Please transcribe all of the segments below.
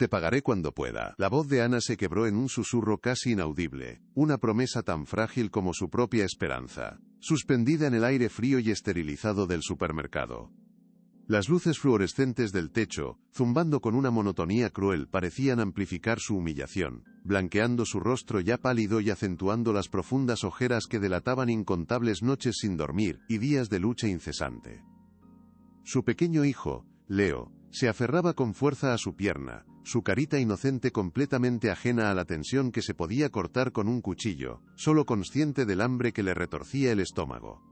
Te pagaré cuando pueda. La voz de Ana se quebró en un susurro casi inaudible, una promesa tan frágil como su propia esperanza, suspendida en el aire frío y esterilizado del supermercado. Las luces fluorescentes del techo, zumbando con una monotonía cruel, parecían amplificar su humillación, blanqueando su rostro ya pálido y acentuando las profundas ojeras que delataban incontables noches sin dormir y días de lucha incesante. Su pequeño hijo, Leo, se aferraba con fuerza a su pierna, su carita inocente completamente ajena a la tensión que se podía cortar con un cuchillo, solo consciente del hambre que le retorcía el estómago.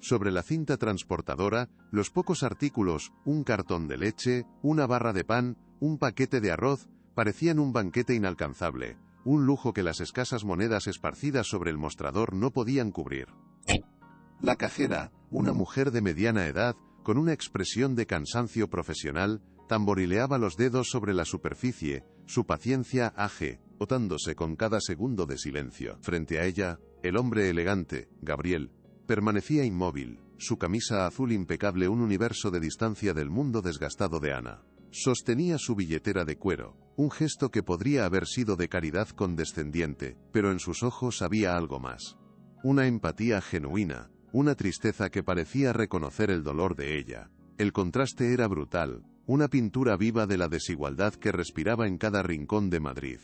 Sobre la cinta transportadora, los pocos artículos, un cartón de leche, una barra de pan, un paquete de arroz, parecían un banquete inalcanzable, un lujo que las escasas monedas esparcidas sobre el mostrador no podían cubrir. La cajera, una mujer de mediana edad, con una expresión de cansancio profesional, tamborileaba los dedos sobre la superficie, su paciencia agotándose con cada segundo de silencio. Frente a ella, el hombre elegante, Gabriel, permanecía inmóvil, su camisa azul impecable un universo de distancia del mundo desgastado de Ana. Sostenía su billetera de cuero, un gesto que podría haber sido de caridad condescendiente, pero en sus ojos había algo más. Una empatía genuina, una tristeza que parecía reconocer el dolor de ella. El contraste era brutal, una pintura viva de la desigualdad que respiraba en cada rincón de Madrid.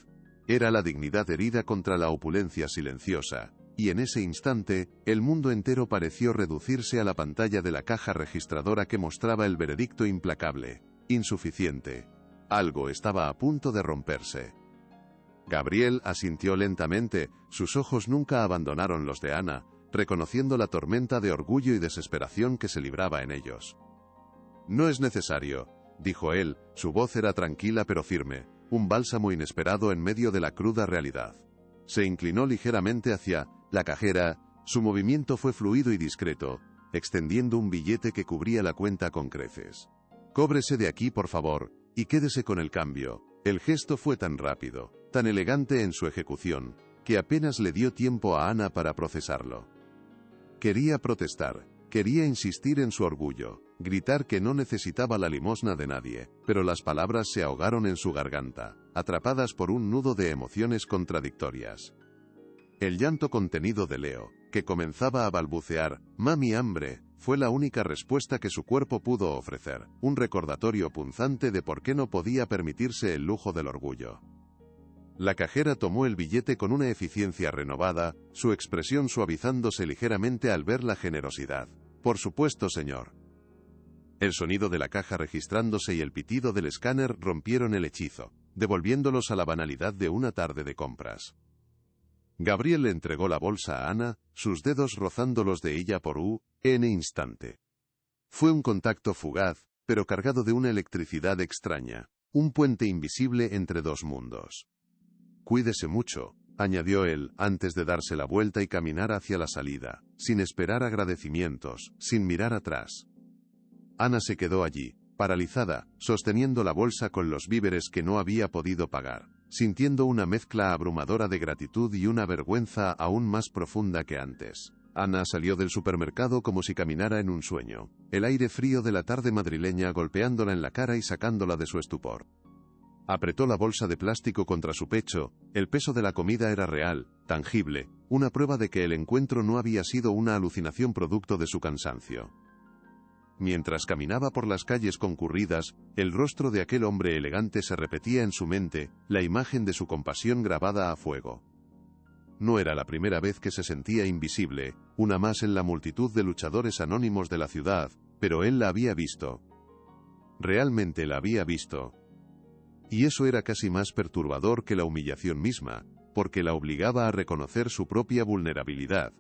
Era la dignidad herida contra la opulencia silenciosa, y en ese instante, el mundo entero pareció reducirse a la pantalla de la caja registradora que mostraba el veredicto implacable: insuficiente. Algo estaba a punto de romperse. Gabriel asintió lentamente, sus ojos nunca abandonaron los de Ana, reconociendo la tormenta de orgullo y desesperación que se libraba en ellos. «No es necesario», dijo él, su voz era tranquila pero firme, un bálsamo inesperado en medio de la cruda realidad. Se inclinó ligeramente hacia la cajera, su movimiento fue fluido y discreto, extendiendo un billete que cubría la cuenta con creces. «Cóbrese de aquí, por favor, y quédese con el cambio». El gesto fue tan rápido, tan elegante en su ejecución, que apenas le dio tiempo a Ana para procesarlo. Quería protestar, quería insistir en su orgullo, gritar que no necesitaba la limosna de nadie, pero las palabras se ahogaron en su garganta, atrapadas por un nudo de emociones contradictorias. El llanto contenido de Leo, que comenzaba a balbucear, «Mami, hambre», fue la única respuesta que su cuerpo pudo ofrecer, un recordatorio punzante de por qué no podía permitirse el lujo del orgullo. La cajera tomó el billete con una eficiencia renovada, su expresión suavizándose ligeramente al ver la generosidad. «Por supuesto, señor». El sonido de la caja registrándose y el pitido del escáner rompieron el hechizo, devolviéndolos a la banalidad de una tarde de compras. Gabriel le entregó la bolsa a Ana, sus dedos rozando los de ella por un instante. Fue un contacto fugaz, pero cargado de una electricidad extraña, un puente invisible entre dos mundos. «Cuídese mucho», añadió él, antes de darse la vuelta y caminar hacia la salida, sin esperar agradecimientos, sin mirar atrás. Ana se quedó allí, paralizada, sosteniendo la bolsa con los víveres que no había podido pagar, sintiendo una mezcla abrumadora de gratitud y una vergüenza aún más profunda que antes. Ana salió del supermercado como si caminara en un sueño, el aire frío de la tarde madrileña golpeándola en la cara y sacándola de su estupor. Apretó la bolsa de plástico contra su pecho, el peso de la comida era real, tangible, una prueba de que el encuentro no había sido una alucinación producto de su cansancio. Mientras caminaba por las calles concurridas, el rostro de aquel hombre elegante se repetía en su mente, la imagen de su compasión grabada a fuego. No era la primera vez que se sentía invisible, una más en la multitud de luchadores anónimos de la ciudad, pero él la había visto. Realmente la había visto. Y eso era casi más perturbador que la humillación misma, porque la obligaba a reconocer su propia vulnerabilidad.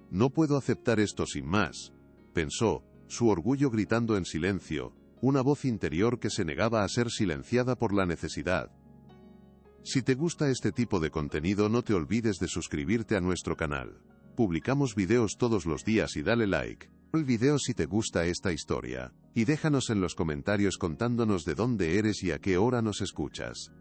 «No puedo aceptar esto sin más», pensó, su orgullo gritando en silencio, una voz interior que se negaba a ser silenciada por la necesidad. Si te gusta este tipo de contenido, no te olvides de suscribirte a nuestro canal. Publicamos videos todos los días y dale like al video si te gusta esta historia, y déjanos en los comentarios contándonos de dónde eres y a qué hora nos escuchas.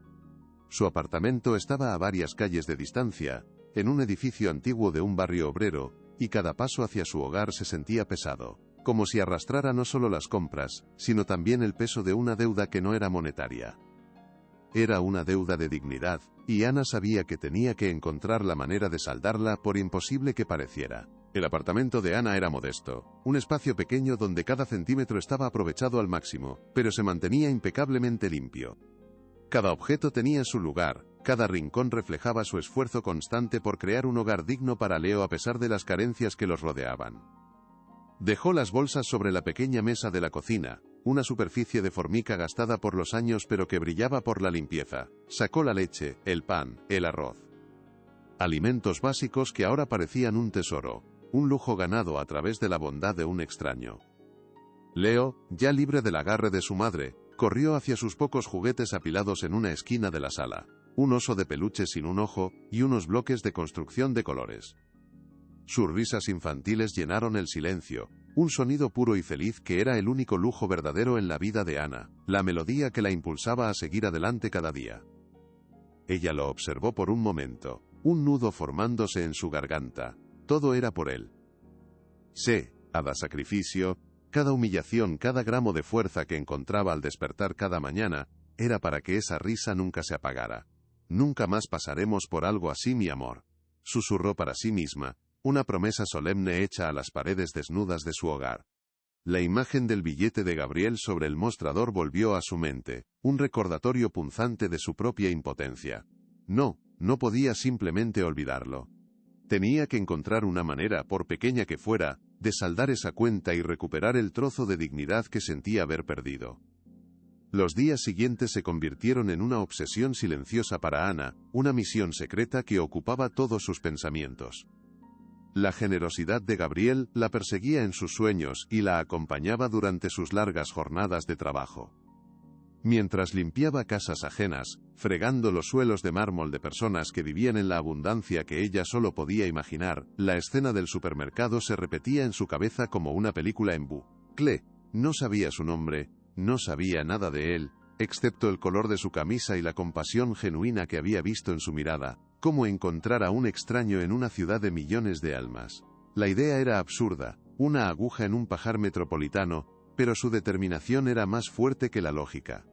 Su apartamento estaba a varias calles de distancia, en un edificio antiguo de un barrio obrero, y cada paso hacia su hogar se sentía pesado, como si arrastrara no solo las compras, sino también el peso de una deuda que no era monetaria. Era una deuda de dignidad, y Ana sabía que tenía que encontrar la manera de saldarla por imposible que pareciera. El apartamento de Ana era modesto, un espacio pequeño donde cada centímetro estaba aprovechado al máximo, pero se mantenía impecablemente limpio. Cada objeto tenía su lugar, cada rincón reflejaba su esfuerzo constante por crear un hogar digno para Leo a pesar de las carencias que los rodeaban. Dejó las bolsas sobre la pequeña mesa de la cocina, una superficie de formica gastada por los años pero que brillaba por la limpieza. Sacó la leche, el pan, el arroz. Alimentos básicos que ahora parecían un tesoro, un lujo ganado a través de la bondad de un extraño. Leo, ya libre del agarre de su madre, corrió hacia sus pocos juguetes apilados en una esquina de la sala, un oso de peluche sin un ojo y unos bloques de construcción de colores. Sus risas infantiles llenaron el silencio, un sonido puro y feliz que era el único lujo verdadero en la vida de Ana, la melodía que la impulsaba a seguir adelante cada día. Ella lo observó por un momento, un nudo formándose en su garganta. Todo era por él. Cada sacrificio, cada humillación, cada gramo de fuerza que encontraba al despertar cada mañana, era para que esa risa nunca se apagara. Nunca más pasaremos por algo así, mi amor, susurró para sí misma, una promesa solemne hecha a las paredes desnudas de su hogar. La imagen del billete de Gabriel sobre el mostrador volvió a su mente, un recordatorio punzante de su propia impotencia. No podía simplemente olvidarlo. Tenía que encontrar una manera, por pequeña que fuera, de saldar esa cuenta y recuperar el trozo de dignidad que sentía haber perdido. Los días siguientes se convirtieron en una obsesión silenciosa para Ana, una misión secreta que ocupaba todos sus pensamientos. La generosidad de Gabriel la perseguía en sus sueños y la acompañaba durante sus largas jornadas de trabajo. Mientras limpiaba casas ajenas, fregando los suelos de mármol de personas que vivían en la abundancia que ella solo podía imaginar, la escena del supermercado se repetía en su cabeza como una película en bucle. No sabía su nombre, no sabía nada de él, excepto el color de su camisa y la compasión genuina que había visto en su mirada. ¿Cómo encontrar a un extraño en una ciudad de millones de almas? La idea era absurda, una aguja en un pajar metropolitano, pero su determinación era más fuerte que la lógica.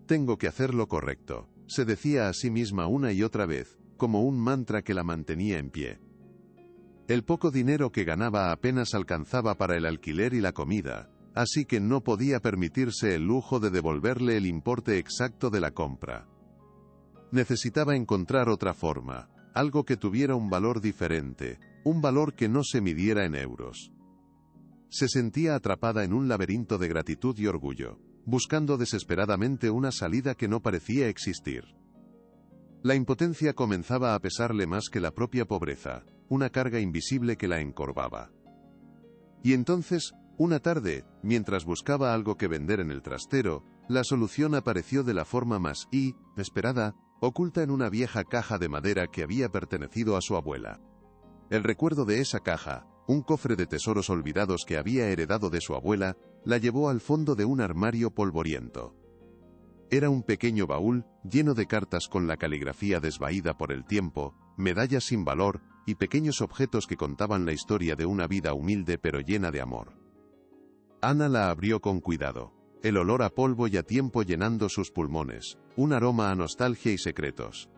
Tengo que hacer lo correcto, se decía a sí misma una y otra vez, como un mantra que la mantenía en pie. El poco dinero que ganaba apenas alcanzaba para el alquiler y la comida, así que no podía permitirse el lujo de devolverle el importe exacto de la compra. Necesitaba encontrar otra forma, algo que tuviera un valor diferente, un valor que no se midiera en euros. Se sentía atrapada en un laberinto de gratitud y orgullo, buscando desesperadamente una salida que no parecía existir. La impotencia comenzaba a pesarle más que la propia pobreza, una carga invisible que la encorvaba. Y entonces, una tarde, mientras buscaba algo que vender en el trastero, la solución apareció de la forma más inesperada, oculta en una vieja caja de madera que había pertenecido a su abuela. El recuerdo de esa caja, un cofre de tesoros olvidados que había heredado de su abuela, la llevó al fondo de un armario polvoriento. Era un pequeño baúl, lleno de cartas con la caligrafía desvaída por el tiempo, medallas sin valor, y pequeños objetos que contaban la historia de una vida humilde pero llena de amor. Ana la abrió con cuidado. El olor a polvo y a tiempo llenando sus pulmones, un aroma a nostalgia y secretos.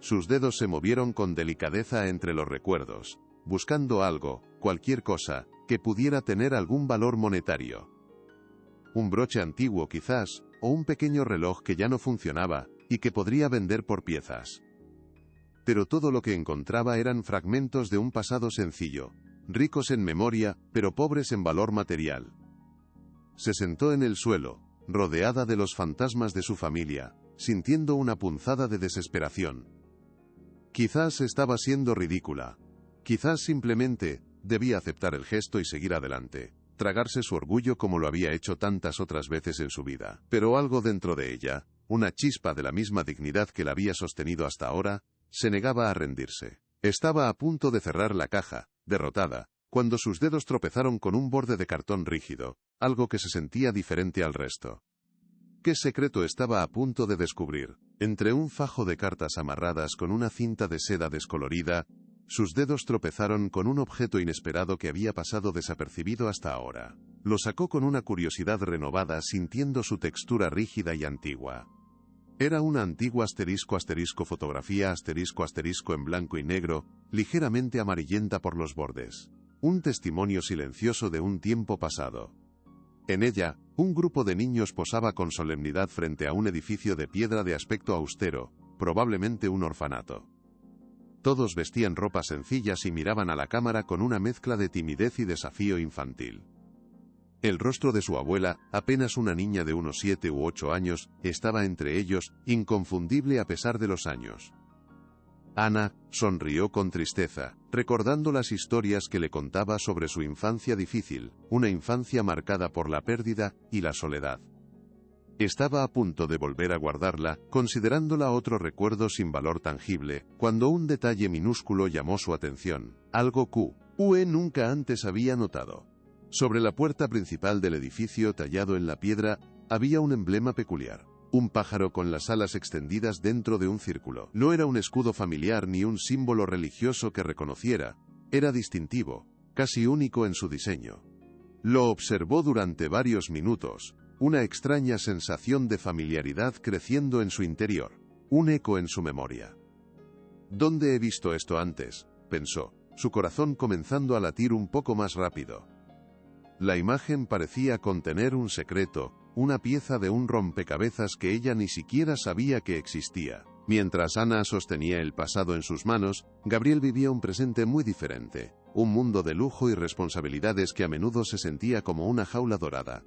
Sus dedos se movieron con delicadeza entre los recuerdos, buscando algo, cualquier cosa, que pudiera tener algún valor monetario. Un broche antiguo quizás, o un pequeño reloj que ya no funcionaba, y que podría vender por piezas. Pero todo lo que encontraba eran fragmentos de un pasado sencillo, ricos en memoria, pero pobres en valor material. Se sentó en el suelo, rodeada de los fantasmas de su familia, sintiendo una punzada de desesperación. Quizás estaba siendo ridícula. Quizás simplemente debía aceptar el gesto y seguir adelante, tragarse su orgullo como lo había hecho tantas otras veces en su vida. Pero algo dentro de ella, una chispa de la misma dignidad que la había sostenido hasta ahora, se negaba a rendirse. Estaba a punto de cerrar la caja, derrotada, cuando sus dedos tropezaron con un borde de cartón rígido, algo que se sentía diferente al resto. ¿Qué secreto estaba a punto de descubrir? Entre un fajo de cartas amarradas con una cinta de seda descolorida, sus dedos tropezaron con un objeto inesperado que había pasado desapercibido hasta ahora. Lo sacó con una curiosidad renovada, sintiendo su textura rígida y antigua. Era una antigua fotografía en blanco y negro, ligeramente amarillenta por los bordes. Un testimonio silencioso de un tiempo pasado. En ella, un grupo de niños posaba con solemnidad frente a un edificio de piedra de aspecto austero, probablemente un orfanato. Todos vestían ropas sencillas y miraban a la cámara con una mezcla de timidez y desafío infantil. El rostro de su abuela, apenas una niña de unos 7 u 8 años, estaba entre ellos, inconfundible a pesar de los años. Ana sonrió con tristeza, recordando las historias que le contaba sobre su infancia difícil, una infancia marcada por la pérdida y la soledad. Estaba a punto de volver a guardarla, considerándola otro recuerdo sin valor tangible, cuando un detalle minúsculo llamó su atención, algo que Ue nunca antes había notado. Sobre la puerta principal del edificio tallado en la piedra, había un emblema peculiar. Un pájaro con las alas extendidas dentro de un círculo. No era un escudo familiar ni un símbolo religioso que reconociera. Era distintivo, casi único en su diseño. Lo observó durante varios minutos, una extraña sensación de familiaridad creciendo en su interior. Un eco en su memoria. ¿Dónde he visto esto antes?, pensó, su corazón comenzando a latir un poco más rápido. La imagen parecía contener un secreto, una pieza de un rompecabezas que ella ni siquiera sabía que existía. Mientras Ana sostenía el pasado en sus manos, Gabriel vivía un presente muy diferente, un mundo de lujo y responsabilidades que a menudo se sentía como una jaula dorada.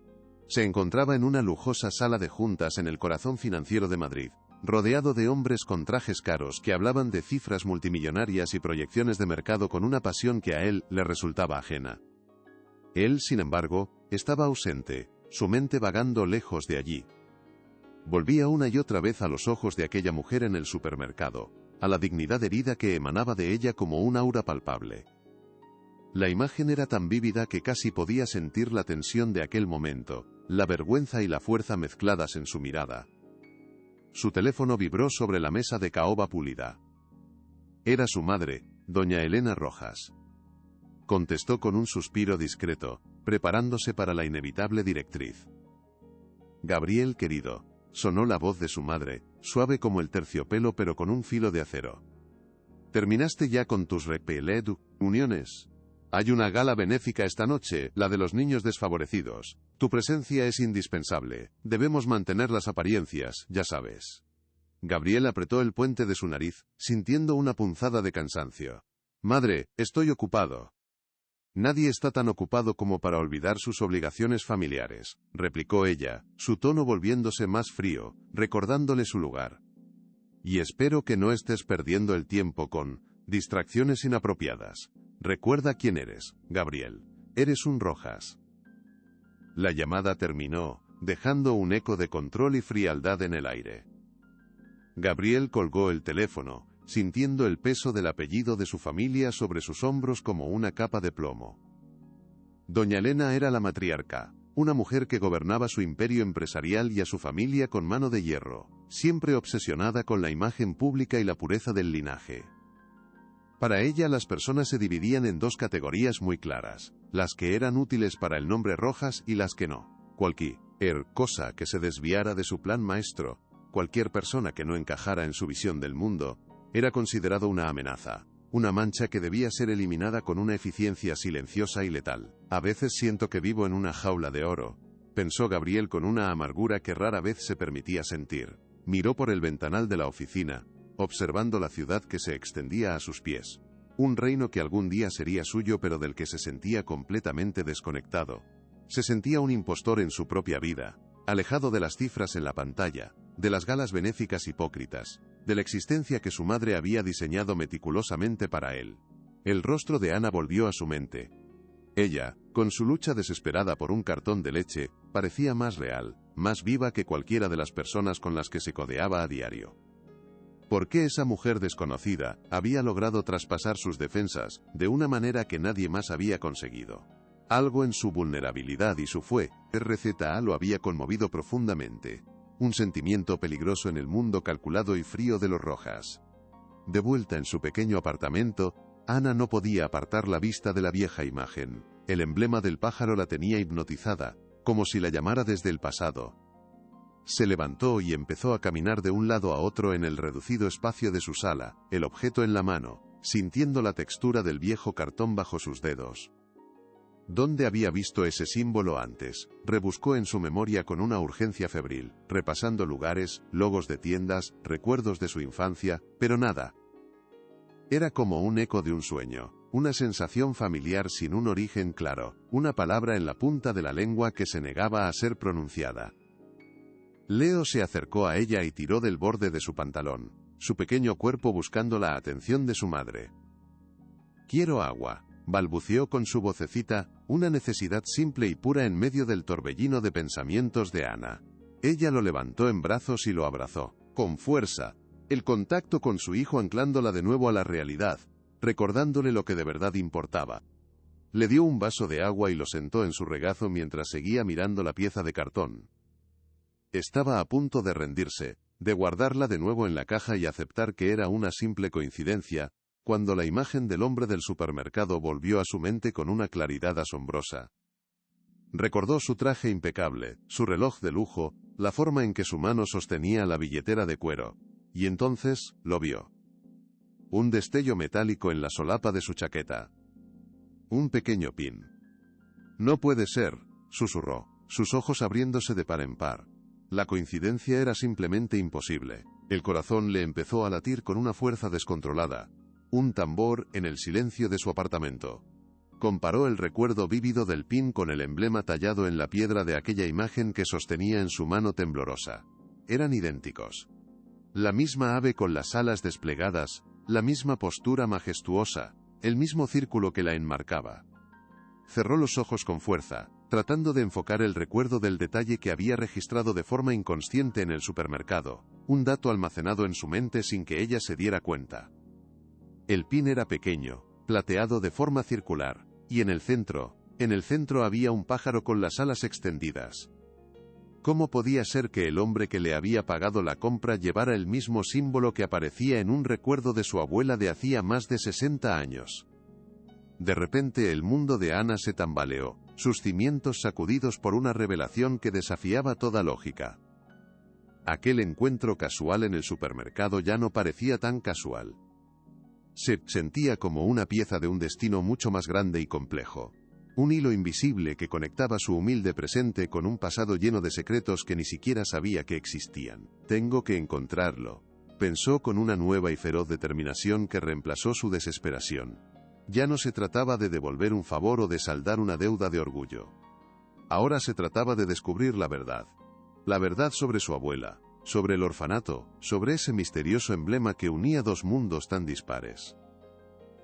Se encontraba en una lujosa sala de juntas en el corazón financiero de Madrid, rodeado de hombres con trajes caros que hablaban de cifras multimillonarias y proyecciones de mercado con una pasión que a él le resultaba ajena. Él, sin embargo, estaba ausente, su mente vagando lejos de allí. Volvía una y otra vez a los ojos de aquella mujer en el supermercado, a la dignidad herida que emanaba de ella como un aura palpable. La imagen era tan vívida que casi podía sentir la tensión de aquel momento, la vergüenza y la fuerza mezcladas en su mirada. Su teléfono vibró sobre la mesa de caoba pulida. Era su madre, doña Elena Rojas. Contestó con un suspiro discreto, preparándose para la inevitable directriz. Gabriel querido, sonó la voz de su madre, suave como el terciopelo pero con un filo de acero. ¿Terminaste ya con tus reuniones? Hay una gala benéfica esta noche, la de los niños desfavorecidos. Tu presencia es indispensable. Debemos mantener las apariencias, ya sabes. Gabriel apretó el puente de su nariz, sintiendo una punzada de cansancio. Madre, estoy ocupado. Nadie está tan ocupado como para olvidar sus obligaciones familiares, replicó ella, su tono volviéndose más frío, recordándole su lugar. Y espero que no estés perdiendo el tiempo con distracciones inapropiadas. Recuerda quién eres, Gabriel. Eres un Rojas. La llamada terminó, dejando un eco de control y frialdad en el aire. Gabriel colgó el teléfono, sintiendo el peso del apellido de su familia sobre sus hombros como una capa de plomo. Doña Elena era la matriarca, una mujer que gobernaba su imperio empresarial y a su familia con mano de hierro, siempre obsesionada con la imagen pública y la pureza del linaje. Para ella las personas se dividían en dos categorías muy claras, las que eran útiles para el nombre Rojas y las que no. Cualquier cosa que se desviara de su plan maestro, cualquier persona que no encajara en su visión del mundo, era considerado una amenaza, una mancha que debía ser eliminada con una eficiencia silenciosa y letal. A veces siento que vivo en una jaula de oro, pensó Gabriel con una amargura que rara vez se permitía sentir. Miró por el ventanal de la oficina, observando la ciudad que se extendía a sus pies. Un reino que algún día sería suyo pero del que se sentía completamente desconectado. Se sentía un impostor en su propia vida, alejado de las cifras en la pantalla, de las galas benéficas hipócritas, de la existencia que su madre había diseñado meticulosamente para él. El rostro de Ana volvió a su mente. Ella, con su lucha desesperada por un cartón de leche, parecía más real, más viva que cualquiera de las personas con las que se codeaba a diario. ¿Por qué esa mujer desconocida había logrado traspasar sus defensas de una manera que nadie más había conseguido? Algo en su vulnerabilidad y su RZA lo había conmovido profundamente. Un sentimiento peligroso en el mundo calculado y frío de los Rojas. De vuelta en su pequeño apartamento, Ana no podía apartar la vista de la vieja imagen. El emblema del pájaro la tenía hipnotizada, como si la llamara desde el pasado. Se levantó y empezó a caminar de un lado a otro en el reducido espacio de su sala, el objeto en la mano, sintiendo la textura del viejo cartón bajo sus dedos. ¿Dónde había visto ese símbolo antes? Rebuscó en su memoria con una urgencia febril, repasando lugares, logos de tiendas, recuerdos de su infancia, pero nada. Era como un eco de un sueño, una sensación familiar sin un origen claro, una palabra en la punta de la lengua que se negaba a ser pronunciada. Leo se acercó a ella y tiró del borde de su pantalón, su pequeño cuerpo buscando la atención de su madre. «Quiero agua», balbuceó con su vocecita, una necesidad simple y pura en medio del torbellino de pensamientos de Ana. Ella lo levantó en brazos y lo abrazó, con fuerza, el contacto con su hijo anclándola de nuevo a la realidad, recordándole lo que de verdad importaba. Le dio un vaso de agua y lo sentó en su regazo mientras seguía mirando la pieza de cartón. Estaba a punto de rendirse, de guardarla de nuevo en la caja y aceptar que era una simple coincidencia, cuando la imagen del hombre del supermercado volvió a su mente con una claridad asombrosa. Recordó su traje impecable, su reloj de lujo, la forma en que su mano sostenía la billetera de cuero, y entonces lo vio. Un destello metálico en la solapa de su chaqueta. Un pequeño pin. «No puede ser», susurró, sus ojos abriéndose de par en par. La coincidencia era simplemente imposible. El corazón le empezó a latir con una fuerza descontrolada. Un tambor en el silencio de su apartamento. Comparó el recuerdo vívido del pin con el emblema tallado en la piedra de aquella imagen que sostenía en su mano temblorosa. Eran idénticos. La misma ave con las alas desplegadas, la misma postura majestuosa, el mismo círculo que la enmarcaba. Cerró los ojos con fuerza, tratando de enfocar el recuerdo del detalle que había registrado de forma inconsciente en el supermercado, un dato almacenado en su mente sin que ella se diera cuenta. El pin era pequeño, plateado de forma circular, y en el centro había un pájaro con las alas extendidas. ¿Cómo podía ser que el hombre que le había pagado la compra llevara el mismo símbolo que aparecía en un recuerdo de su abuela de hacía más de 60 años? De repente el mundo de Ana se tambaleó, sus cimientos sacudidos por una revelación que desafiaba toda lógica. Aquel encuentro casual en el supermercado ya no parecía tan casual. Se sentía como una pieza de un destino mucho más grande y complejo. Un hilo invisible que conectaba su humilde presente con un pasado lleno de secretos que ni siquiera sabía que existían. «Tengo que encontrarlo», pensó con una nueva y feroz determinación que reemplazó su desesperación. Ya no se trataba de devolver un favor o de saldar una deuda de orgullo. Ahora se trataba de descubrir la verdad. La verdad sobre su abuela, sobre el orfanato, sobre ese misterioso emblema que unía dos mundos tan dispares.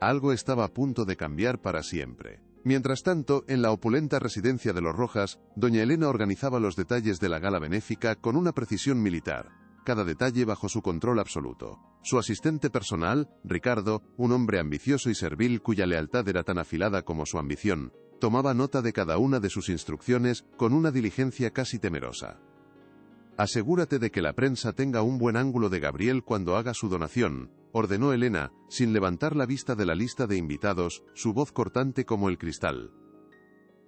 Algo estaba a punto de cambiar para siempre. Mientras tanto, en la opulenta residencia de los Rojas, doña Elena organizaba los detalles de la gala benéfica con una precisión militar, cada detalle bajo su control absoluto. Su asistente personal, Ricardo, un hombre ambicioso y servil cuya lealtad era tan afilada como su ambición, tomaba nota de cada una de sus instrucciones con una diligencia casi temerosa. «Asegúrate de que la prensa tenga un buen ángulo de Gabriel cuando haga su donación», ordenó Elena, sin levantar la vista de la lista de invitados, su voz cortante como el cristal.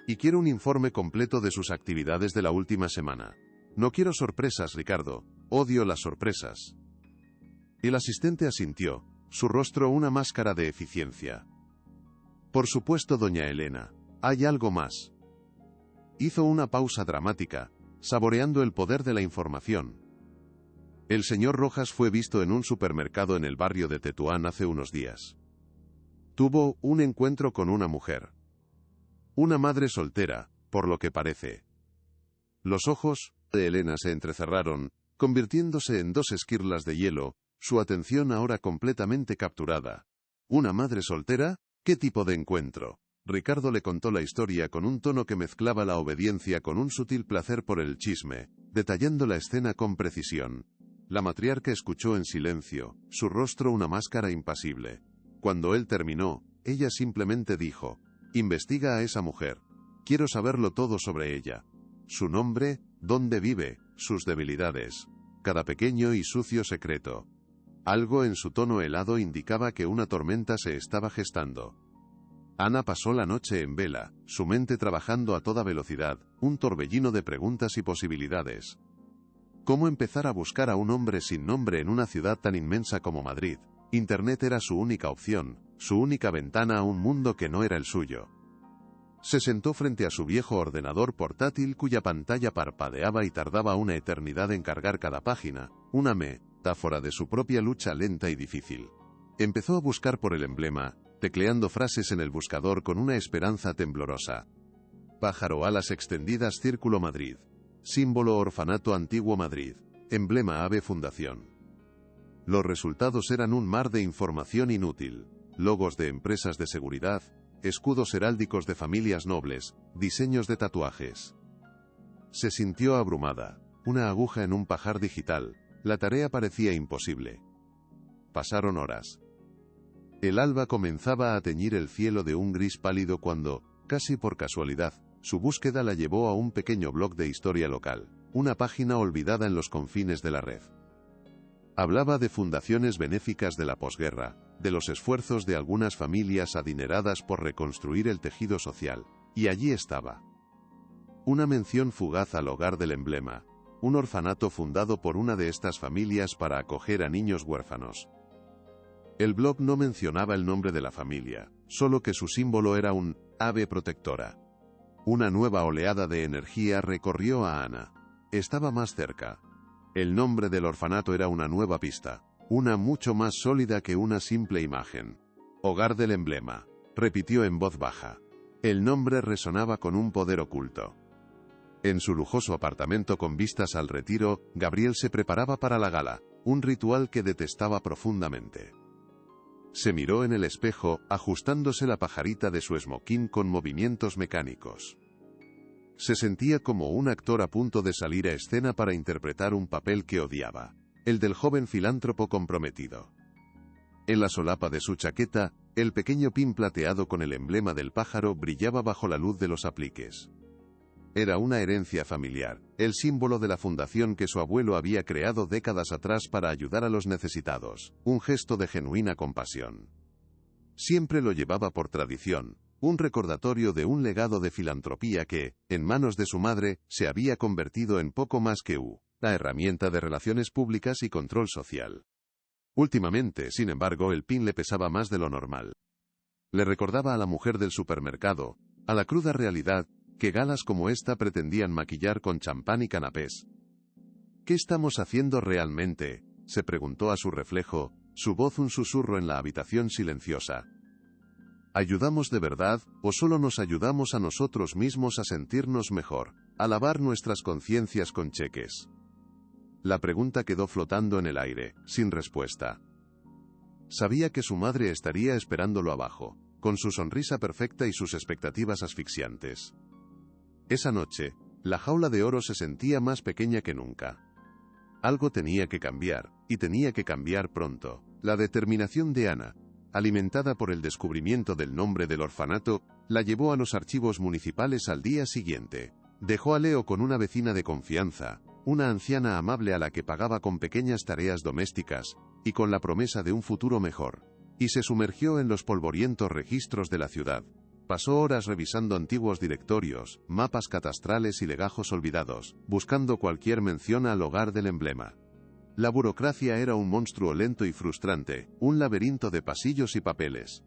«Y quiero un informe completo de sus actividades de la última semana. No quiero sorpresas, Ricardo. Odio las sorpresas». El asistente asintió, su rostro una máscara de eficiencia. «Por supuesto, doña Elena. Hay algo más». Hizo una pausa dramática, saboreando el poder de la información. El señor Rojas fue visto en un supermercado en el barrio de Tetuán hace unos días. Tuvo un encuentro con una mujer. Una madre soltera, por lo que parece. Los ojos de Elena se entrecerraron, convirtiéndose en dos esquirlas de hielo, su atención ahora completamente capturada. ¿Una madre soltera? ¿Qué tipo de encuentro? Ricardo le contó la historia con un tono que mezclaba la obediencia con un sutil placer por el chisme, detallando la escena con precisión. La matriarca escuchó en silencio, su rostro una máscara impasible. Cuando él terminó, ella simplemente dijo: «Investiga a esa mujer. Quiero saberlo todo sobre ella. Su nombre, dónde vive, sus debilidades, cada pequeño y sucio secreto». Algo en su tono helado indicaba que una tormenta se estaba gestando. Ana pasó la noche en vela, su mente trabajando a toda velocidad, un torbellino de preguntas y posibilidades. ¿Cómo empezar a buscar a un hombre sin nombre en una ciudad tan inmensa como Madrid? Internet era su única opción, su única ventana a un mundo que no era el suyo. Se sentó frente a su viejo ordenador portátil cuya pantalla parpadeaba y tardaba una eternidad en cargar cada página, una metáfora de su propia lucha lenta y difícil. Empezó a buscar por el emblema, tecleando frases en el buscador con una esperanza temblorosa. Pájaro, alas extendidas, Círculo Madrid. Símbolo, Orfanato Antiguo Madrid. Emblema, ave, fundación. Los resultados eran un mar de información inútil. Logos de empresas de seguridad, escudos heráldicos de familias nobles, diseños de tatuajes. Se sintió abrumada. Una aguja en un pajar digital. La tarea parecía imposible. Pasaron horas. El alba comenzaba a teñir el cielo de un gris pálido cuando, casi por casualidad, su búsqueda la llevó a un pequeño blog de historia local, una página olvidada en los confines de la red. Hablaba de fundaciones benéficas de la posguerra, de los esfuerzos de algunas familias adineradas por reconstruir el tejido social, y allí estaba. Una mención fugaz al hogar del emblema, un orfanato fundado por una de estas familias para acoger a niños huérfanos. El blog no mencionaba el nombre de la familia, solo que su símbolo era un ave protectora. Una nueva oleada de energía recorrió a Ana. Estaba más cerca. El nombre del orfanato era una nueva pista, una mucho más sólida que una simple imagen. Hogar del emblema, repitió en voz baja. El nombre resonaba con un poder oculto. En su lujoso apartamento con vistas al retiro, Gabriel se preparaba para la gala, un ritual que detestaba profundamente. Se miró en el espejo, ajustándose la pajarita de su esmoquín con movimientos mecánicos. Se sentía como un actor a punto de salir a escena para interpretar un papel que odiaba, el del joven filántropo comprometido. En la solapa de su chaqueta, el pequeño pin plateado con el emblema del pájaro brillaba bajo la luz de los apliques. Era una herencia familiar, el símbolo de la fundación que su abuelo había creado décadas atrás para ayudar a los necesitados, un gesto de genuina compasión. Siempre lo llevaba por tradición, un recordatorio de un legado de filantropía que, en manos de su madre, se había convertido en poco más que la herramienta de relaciones públicas y control social. Últimamente, sin embargo, el pin le pesaba más de lo normal. Le recordaba a la mujer del supermercado, a la cruda realidad, que galas como esta pretendían maquillar con champán y canapés. ¿Qué estamos haciendo realmente?, se preguntó a su reflejo, su voz un susurro en la habitación silenciosa. ¿Ayudamos de verdad, o solo nos ayudamos a nosotros mismos a sentirnos mejor, a lavar nuestras conciencias con cheques? La pregunta quedó flotando en el aire, sin respuesta. Sabía que su madre estaría esperándolo abajo, con su sonrisa perfecta y sus expectativas asfixiantes. Esa noche, la jaula de oro se sentía más pequeña que nunca. Algo tenía que cambiar, y tenía que cambiar pronto. La determinación de Ana, alimentada por el descubrimiento del nombre del orfanato, la llevó a los archivos municipales al día siguiente. Dejó a Leo con una vecina de confianza, una anciana amable a la que pagaba con pequeñas tareas domésticas, y con la promesa de un futuro mejor, y se sumergió en los polvorientos registros de la ciudad. Pasó horas revisando antiguos directorios, mapas catastrales y legajos olvidados, buscando cualquier mención al hogar del emblema. La burocracia era un monstruo lento y frustrante, un laberinto de pasillos y papeles.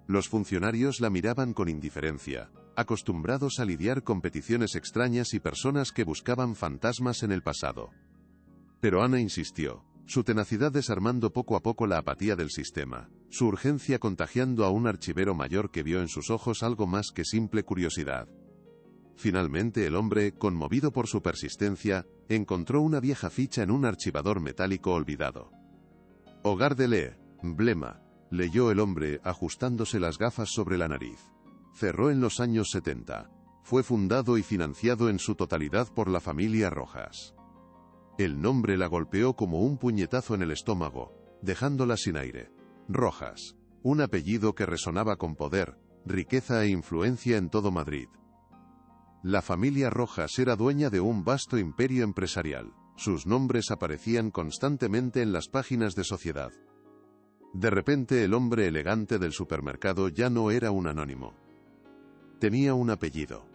Los funcionarios la miraban con indiferencia, acostumbrados a lidiar con peticiones extrañas y personas que buscaban fantasmas en el pasado. Pero Ana insistió, su tenacidad desarmando poco a poco la apatía del sistema, su urgencia contagiando a un archivero mayor que vio en sus ojos algo más que simple curiosidad. Finalmente el hombre, conmovido por su persistencia, encontró una vieja ficha en un archivador metálico olvidado. Hogar del emblema, leyó el hombre, ajustándose las gafas sobre la nariz. Cerró en los años 70. Fue fundado y financiado en su totalidad por la familia Rojas. El nombre la golpeó como un puñetazo en el estómago, dejándola sin aire. Rojas, un apellido que resonaba con poder, riqueza e influencia en todo Madrid. La familia Rojas era dueña de un vasto imperio empresarial. Sus nombres aparecían constantemente en las páginas de Sociedad. De repente el hombre elegante del supermercado ya no era un anónimo. Tenía un apellido.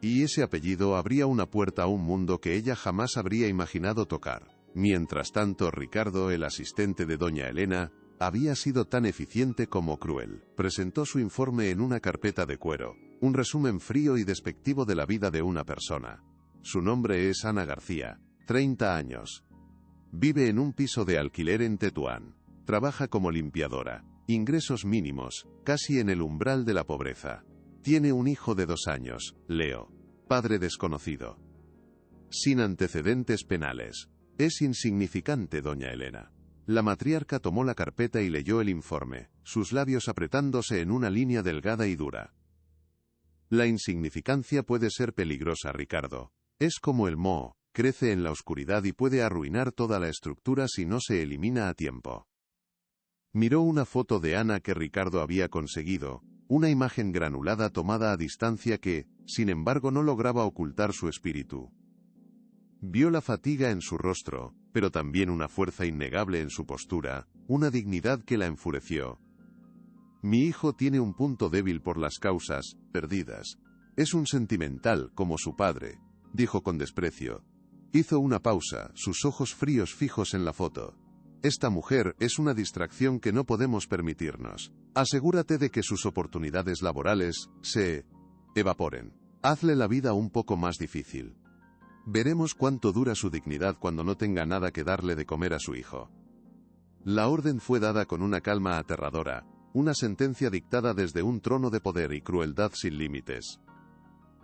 Y ese apellido abría una puerta a un mundo que ella jamás habría imaginado tocar. Mientras tanto, Ricardo, el asistente de doña Elena, había sido tan eficiente como cruel. Presentó su informe en una carpeta de cuero, un resumen frío y despectivo de la vida de una persona. Su nombre es Ana García, 30 años. Vive en un piso de alquiler en Tetuán. Trabaja como limpiadora. Ingresos mínimos, casi en el umbral de la pobreza. Tiene un hijo de 2 años, Leo. Padre desconocido. Sin antecedentes penales. Es insignificante, doña Elena. La matriarca tomó la carpeta y leyó el informe, sus labios apretándose en una línea delgada y dura. La insignificancia puede ser peligrosa, Ricardo. Es como el moho, crece en la oscuridad y puede arruinar toda la estructura si no se elimina a tiempo. Miró una foto de Ana que Ricardo había conseguido, una imagen granulada tomada a distancia que, sin embargo, no lograba ocultar su espíritu. Vio la fatiga en su rostro, pero también una fuerza innegable en su postura, una dignidad que la enfureció. Mi hijo tiene un punto débil por las causas perdidas. Es un sentimental, como su padre, dijo con desprecio. Hizo una pausa, sus ojos fríos fijos en la foto. Esta mujer es una distracción que no podemos permitirnos. Asegúrate de que sus oportunidades laborales se evaporen. Hazle la vida un poco más difícil. Veremos cuánto dura su dignidad cuando no tenga nada que darle de comer a su hijo. La orden fue dada con una calma aterradora, una sentencia dictada desde un trono de poder y crueldad sin límites.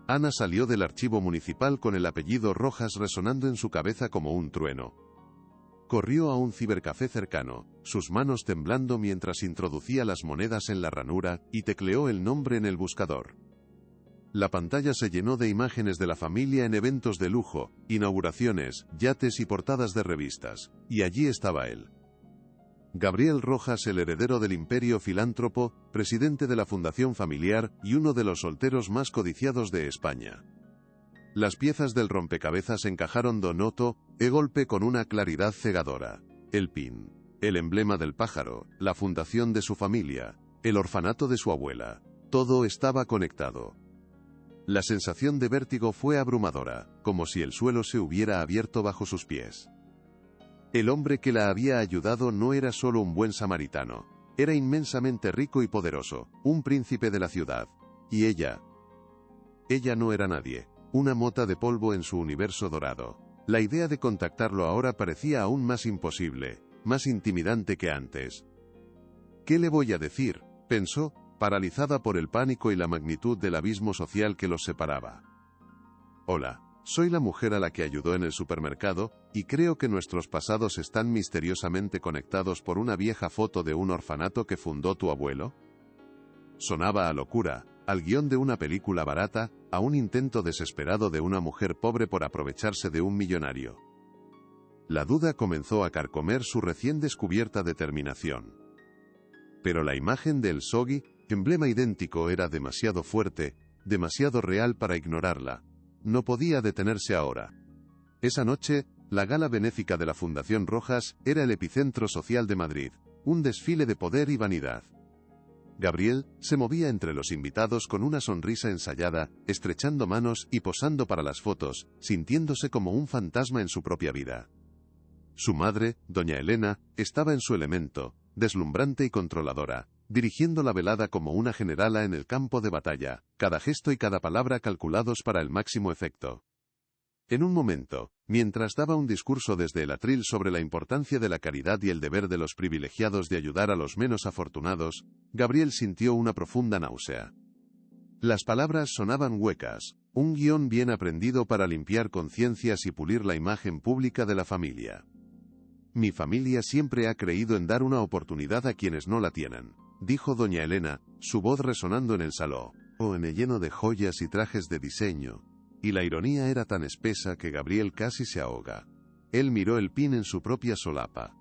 Ana salió del archivo municipal con el apellido Rojas resonando en su cabeza como un trueno. Corrió a un cibercafé cercano, sus manos temblando mientras introducía las monedas en la ranura, y tecleó el nombre en el buscador. La pantalla se llenó de imágenes de la familia en eventos de lujo, inauguraciones, yates y portadas de revistas, y allí estaba él. Gabriel Rojas, el heredero del imperio filántropo, presidente de la Fundación Familiar y uno de los solteros más codiciados de España. Las piezas del rompecabezas encajaron de noto, de golpe con una claridad cegadora. El pin, el emblema del pájaro, la fundación de su familia, el orfanato de su abuela, todo estaba conectado. La sensación de vértigo fue abrumadora, como si el suelo se hubiera abierto bajo sus pies. El hombre que la había ayudado no era solo un buen samaritano, era inmensamente rico y poderoso, un príncipe de la ciudad. Y ella no era nadie, una mota de polvo en su universo dorado. La idea de contactarlo ahora parecía aún más imposible, más intimidante que antes. ¿Qué le voy a decir?, pensó, paralizada por el pánico y la magnitud del abismo social que los separaba. Hola, soy la mujer a la que ayudó en el supermercado, y creo que nuestros pasados están misteriosamente conectados por una vieja foto de un orfanato que fundó tu abuelo. Sonaba a locura, al guión de una película barata, a un intento desesperado de una mujer pobre por aprovecharse de un millonario. La duda comenzó a carcomer su recién descubierta determinación. Pero la imagen del Soggy, emblema idéntico, era demasiado fuerte, demasiado real para ignorarla. No podía detenerse ahora. Esa noche, la gala benéfica de la Fundación Rojas era el epicentro social de Madrid, un desfile de poder y vanidad. Gabriel se movía entre los invitados con una sonrisa ensayada, estrechando manos y posando para las fotos, sintiéndose como un fantasma en su propia vida. Su madre, doña Elena, estaba en su elemento, deslumbrante y controladora, dirigiendo la velada como una generala en el campo de batalla, cada gesto y cada palabra calculados para el máximo efecto. En un momento, mientras daba un discurso desde el atril sobre la importancia de la caridad y el deber de los privilegiados de ayudar a los menos afortunados, Gabriel sintió una profunda náusea. Las palabras sonaban huecas, un guión bien aprendido para limpiar conciencias y pulir la imagen pública de la familia. Mi familia siempre ha creído en dar una oportunidad a quienes no la tienen, dijo doña Elena, su voz resonando en el salón, lleno de joyas y trajes de diseño. Y la ironía era tan espesa que Gabriel casi se ahoga. Él miró el pin en su propia solapa.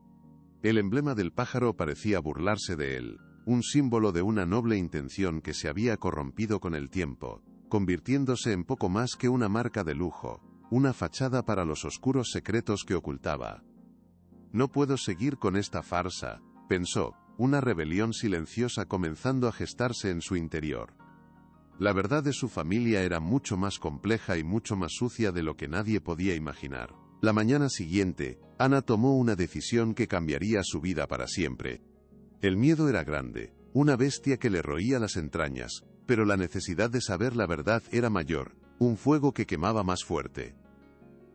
El emblema del pájaro parecía burlarse de él, un símbolo de una noble intención que se había corrompido con el tiempo, convirtiéndose en poco más que una marca de lujo, una fachada para los oscuros secretos que ocultaba. No puedo seguir con esta farsa, pensó, una rebelión silenciosa comenzando a gestarse en su interior. La verdad de su familia era mucho más compleja y mucho más sucia de lo que nadie podía imaginar. La mañana siguiente, Ana tomó una decisión que cambiaría su vida para siempre. El miedo era grande, una bestia que le roía las entrañas, pero la necesidad de saber la verdad era mayor, un fuego que quemaba más fuerte.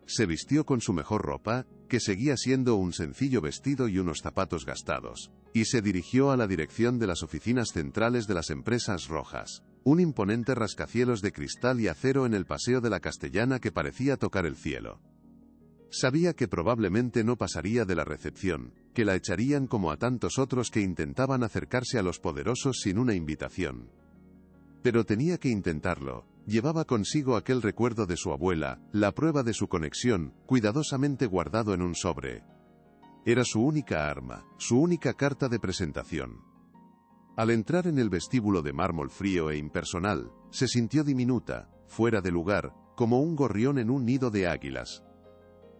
Se vistió con su mejor ropa, que seguía siendo un sencillo vestido y unos zapatos gastados, y se dirigió a la dirección de las oficinas centrales de las empresas rojas, un imponente rascacielos de cristal y acero en el Paseo de la Castellana que parecía tocar el cielo. Sabía que probablemente no pasaría de la recepción, que la echarían como a tantos otros que intentaban acercarse a los poderosos sin una invitación. Pero tenía que intentarlo. Llevaba consigo aquel recuerdo de su abuela, la prueba de su conexión, cuidadosamente guardado en un sobre. Era su única arma, su única carta de presentación. Al entrar en el vestíbulo de mármol frío e impersonal, se sintió diminuta, fuera de lugar, como un gorrión en un nido de águilas.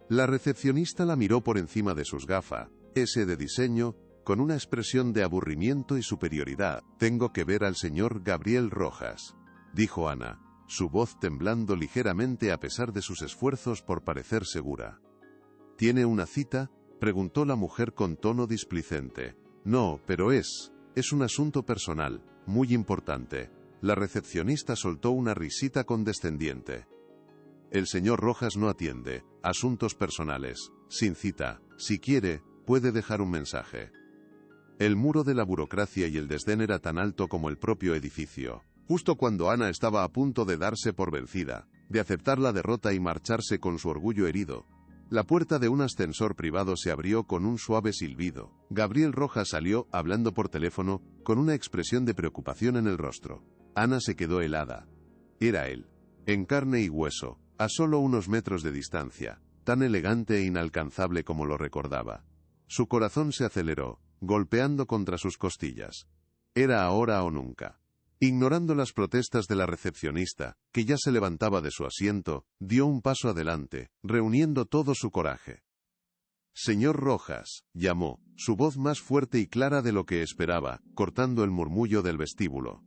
La recepcionista la miró por encima de sus gafas, ese de diseño, con una expresión de aburrimiento y superioridad. «Tengo que ver al señor Gabriel Rojas», dijo Ana, su voz temblando ligeramente a pesar de sus esfuerzos por parecer segura. «¿Tiene una cita?», preguntó la mujer con tono displicente. «No, pero es un asunto personal, muy importante». La recepcionista soltó una risita condescendiente. «El señor Rojas no atiende asuntos personales, sin cita. Si quiere, puede dejar un mensaje». El muro de la burocracia y el desdén era tan alto como el propio edificio. Justo cuando Ana estaba a punto de darse por vencida, de aceptar la derrota y marcharse con su orgullo herido, la puerta de un ascensor privado se abrió con un suave silbido. Gabriel Rojas salió, hablando por teléfono, con una expresión de preocupación en el rostro. Ana se quedó helada. Era él, en carne y hueso, a solo unos metros de distancia, tan elegante e inalcanzable como lo recordaba. Su corazón se aceleró, golpeando contra sus costillas. Era ahora o nunca. Ignorando las protestas de la recepcionista, que ya se levantaba de su asiento, dio un paso adelante, reuniendo todo su coraje. «Señor Rojas», llamó, su voz más fuerte y clara de lo que esperaba, cortando el murmullo del vestíbulo.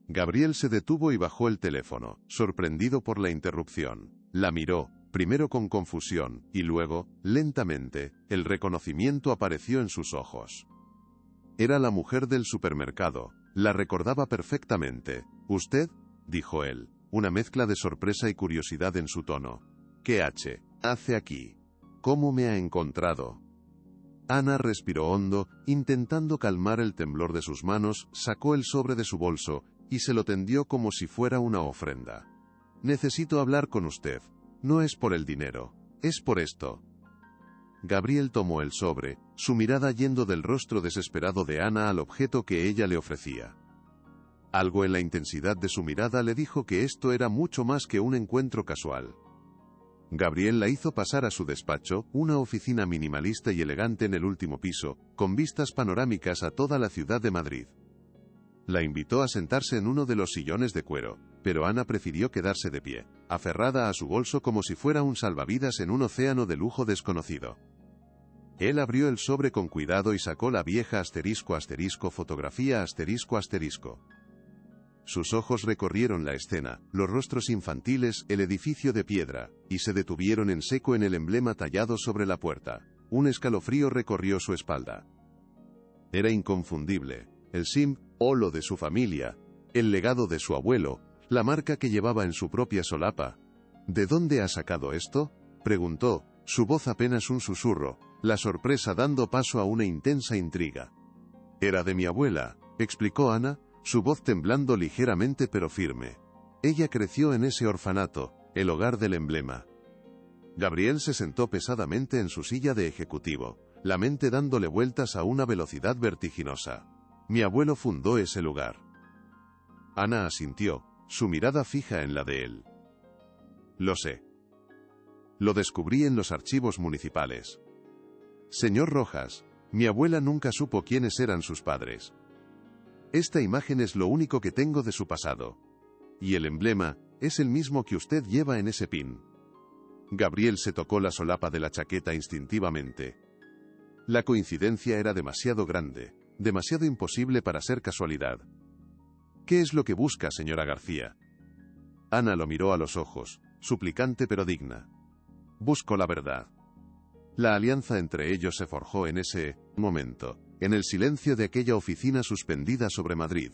Gabriel se detuvo y bajó el teléfono, sorprendido por la interrupción. La miró, primero con confusión, y luego, lentamente, el reconocimiento apareció en sus ojos. Era la mujer del supermercado, la recordaba perfectamente. «¿Usted?», dijo él, una mezcla de sorpresa y curiosidad en su tono. «¿Qué hace aquí? ¿Cómo me ha encontrado?». Ana respiró hondo, intentando calmar el temblor de sus manos, sacó el sobre de su bolso, y se lo tendió como si fuera una ofrenda. «Necesito hablar con usted. No es por el dinero, es por esto». Gabriel tomó el sobre, su mirada yendo del rostro desesperado de Ana al objeto que ella le ofrecía. Algo en la intensidad de su mirada le dijo que esto era mucho más que un encuentro casual. Gabriel la hizo pasar a su despacho, una oficina minimalista y elegante en el último piso, con vistas panorámicas a toda la ciudad de Madrid. La invitó a sentarse en uno de los sillones de cuero, pero Ana prefirió quedarse de pie, aferrada a su bolso como si fuera un salvavidas en un océano de lujo desconocido. Él abrió el sobre con cuidado y sacó la vieja fotografía. Sus ojos recorrieron la escena, los rostros infantiles, el edificio de piedra, y se detuvieron en seco en el emblema tallado sobre la puerta. Un escalofrío recorrió su espalda. Era inconfundible. El símbolo de su familia, el legado de su abuelo, la marca que llevaba en su propia solapa. «¿De dónde ha sacado esto?», preguntó, su voz apenas un susurro, la sorpresa dando paso a una intensa intriga. «Era de mi abuela», explicó Ana, su voz temblando ligeramente pero firme. «Ella creció en ese orfanato, el hogar del emblema». Gabriel se sentó pesadamente en su silla de ejecutivo, la mente dándole vueltas a una velocidad vertiginosa. «Mi abuelo fundó ese lugar». Ana asintió, su mirada fija en la de él. «Lo sé. Lo descubrí en los archivos municipales. Señor Rojas, mi abuela nunca supo quiénes eran sus padres. Esta imagen es lo único que tengo de su pasado. Y el emblema es el mismo que usted lleva en ese pin». Gabriel se tocó la solapa de la chaqueta instintivamente. La coincidencia era demasiado grande, demasiado imposible para ser casualidad. ¿Qué es lo que busca, señora García? Ana lo miró a los ojos, suplicante pero digna. Busco la verdad. La alianza entre ellos se forjó en ese momento, en el silencio de aquella oficina suspendida sobre Madrid.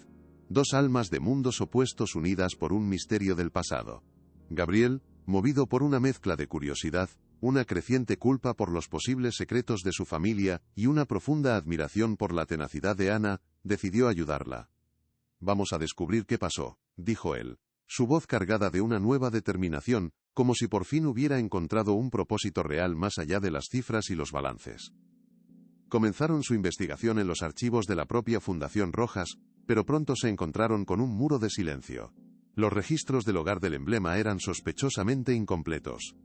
Dos almas de mundos opuestos unidas por un misterio del pasado. Gabriel, movido por una mezcla de curiosidad, una creciente culpa por los posibles secretos de su familia y una profunda admiración por la tenacidad de Ana, decidió ayudarla. «Vamos a descubrir qué pasó», dijo él, su voz cargada de una nueva determinación, como si por fin hubiera encontrado un propósito real más allá de las cifras y los balances. Comenzaron su investigación en los archivos de la propia Fundación Rojas, pero pronto se encontraron con un muro de silencio. Los registros del hogar del emblema eran sospechosamente incompletos.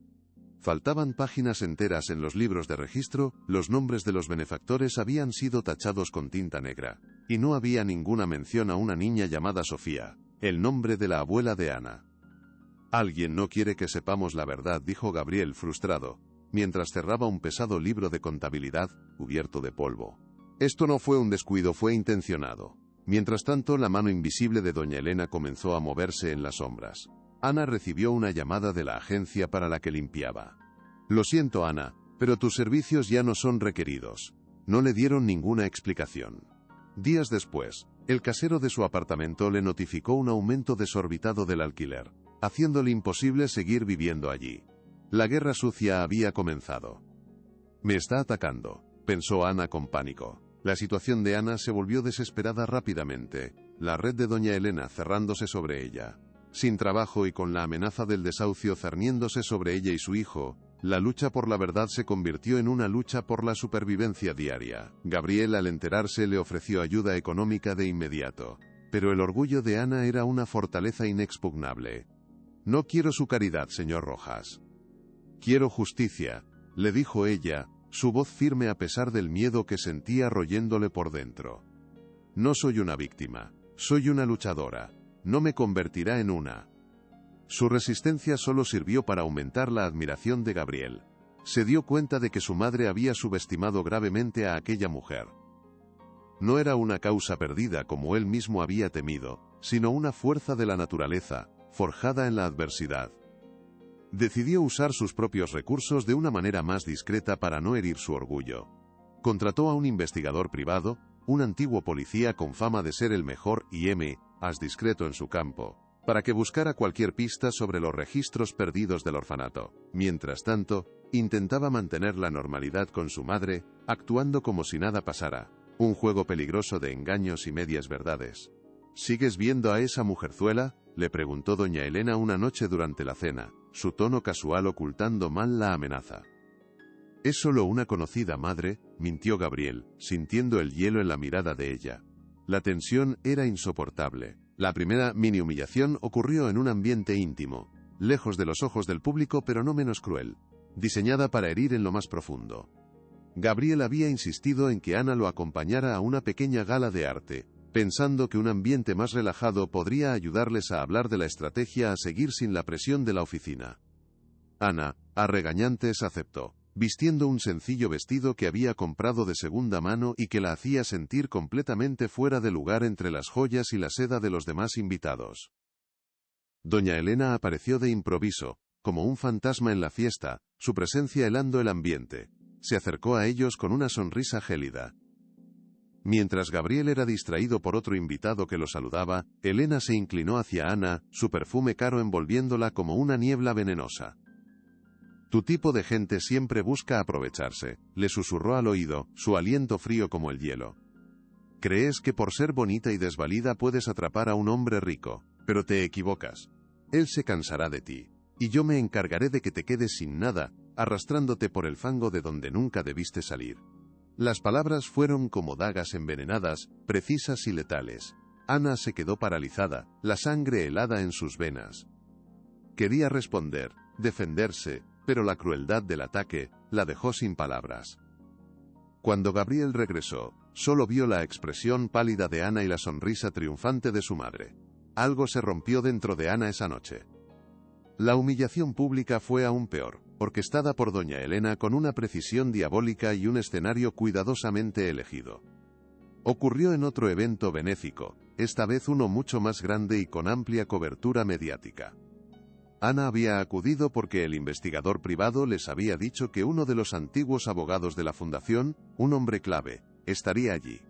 Faltaban páginas enteras en los libros de registro, los nombres de los benefactores habían sido tachados con tinta negra, y no había ninguna mención a una niña llamada Sofía, el nombre de la abuela de Ana. «Alguien no quiere que sepamos la verdad», dijo Gabriel frustrado, mientras cerraba un pesado libro de contabilidad, cubierto de polvo. «Esto no fue un descuido, fue intencionado». Mientras tanto, la mano invisible de doña Elena comenzó a moverse en las sombras. Ana recibió una llamada de la agencia para la que limpiaba. «Lo siento, Ana, pero tus servicios ya no son requeridos». No le dieron ninguna explicación. Días después, el casero de su apartamento le notificó un aumento desorbitado del alquiler, haciéndole imposible seguir viviendo allí. La guerra sucia había comenzado. «Me está atacando», pensó Ana con pánico. La situación de Ana se volvió desesperada rápidamente, la red de doña Elena cerrándose sobre ella. Sin trabajo y con la amenaza del desahucio cerniéndose sobre ella y su hijo, la lucha por la verdad se convirtió en una lucha por la supervivencia diaria. Gabriel, al enterarse, le ofreció ayuda económica de inmediato. Pero el orgullo de Ana era una fortaleza inexpugnable. «No quiero su caridad, señor Rojas. Quiero justicia», le dijo ella, su voz firme a pesar del miedo que sentía royéndole por dentro. «No soy una víctima, soy una luchadora. No me convertirá en una». Su resistencia solo sirvió para aumentar la admiración de Gabriel. Se dio cuenta de que su madre había subestimado gravemente a aquella mujer. No era una causa perdida como él mismo había temido, sino una fuerza de la naturaleza, forjada en la adversidad. Decidió usar sus propios recursos de una manera más discreta para no herir su orgullo. Contrató a un investigador privado, un antiguo policía con fama de ser el mejor y más discreto en su campo, para que buscara cualquier pista sobre los registros perdidos del orfanato. Mientras tanto, intentaba mantener la normalidad con su madre, actuando como si nada pasara. Un juego peligroso de engaños y medias verdades. «¿Sigues viendo a esa mujerzuela?», le preguntó doña Elena una noche durante la cena, su tono casual ocultando mal la amenaza. «Es solo una conocida, madre», mintió Gabriel, sintiendo el hielo en la mirada de ella. La tensión era insoportable. La primera mini humillación ocurrió en un ambiente íntimo, lejos de los ojos del público pero no menos cruel, diseñada para herir en lo más profundo. Gabriel había insistido en que Ana lo acompañara a una pequeña gala de arte, pensando que un ambiente más relajado podría ayudarles a hablar de la estrategia a seguir sin la presión de la oficina. Ana, a regañantes, aceptó, vistiendo un sencillo vestido que había comprado de segunda mano y que la hacía sentir completamente fuera de lugar entre las joyas y la seda de los demás invitados. Doña Elena apareció de improviso, como un fantasma en la fiesta, su presencia helando el ambiente. Se acercó a ellos con una sonrisa gélida. Mientras Gabriel era distraído por otro invitado que lo saludaba, Elena se inclinó hacia Ana, su perfume caro envolviéndola como una niebla venenosa. «Tu tipo de gente siempre busca aprovecharse», le susurró al oído, su aliento frío como el hielo. «Crees que por ser bonita y desvalida puedes atrapar a un hombre rico, pero te equivocas. Él se cansará de ti, y yo me encargaré de que te quedes sin nada, arrastrándote por el fango de donde nunca debiste salir». Las palabras fueron como dagas envenenadas, precisas y letales. Ana se quedó paralizada, la sangre helada en sus venas. Quería responder, defenderse, pero la crueldad del ataque la dejó sin palabras. Cuando Gabriel regresó, solo vio la expresión pálida de Ana y la sonrisa triunfante de su madre. Algo se rompió dentro de Ana esa noche. La humillación pública fue aún peor, orquestada por doña Elena con una precisión diabólica y un escenario cuidadosamente elegido. Ocurrió en otro evento benéfico, esta vez uno mucho más grande y con amplia cobertura mediática. Ana había acudido porque el investigador privado les había dicho que uno de los antiguos abogados de la fundación, un hombre clave, estaría allí.